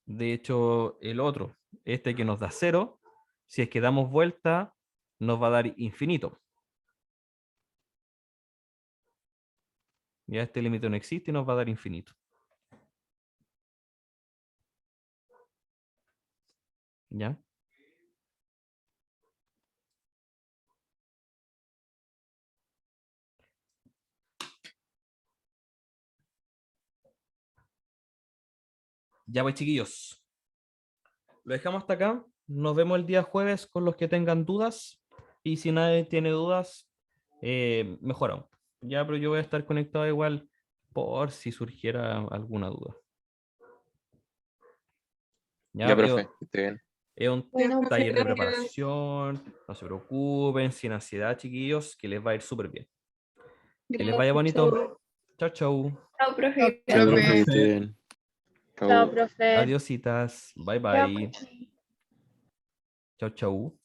De hecho, el otro, este que nos da 0, si es que damos vuelta, nos va a dar infinito. Ya este límite no existe y nos va a dar infinito. ¿Ya? Ya pues, chiquillos. Lo dejamos hasta acá. Nos vemos el día jueves con los que tengan dudas. Y si nadie tiene dudas, mejor aún. Ya, pero yo voy a estar conectado igual por si surgiera alguna duda. Ya, Ya, profe, que esté bien. es un Bueno, taller de profe, preparación. No se preocupen, sin ansiedad, chiquillos, que les va a ir súper bien. Que les vaya gracias. bonito. Chau, chau. Chao, profe. Chao, Chao, profe. profe. Chau. Chao, profe. Adiositas. Bye Ya, bye. pues. Chau, chau.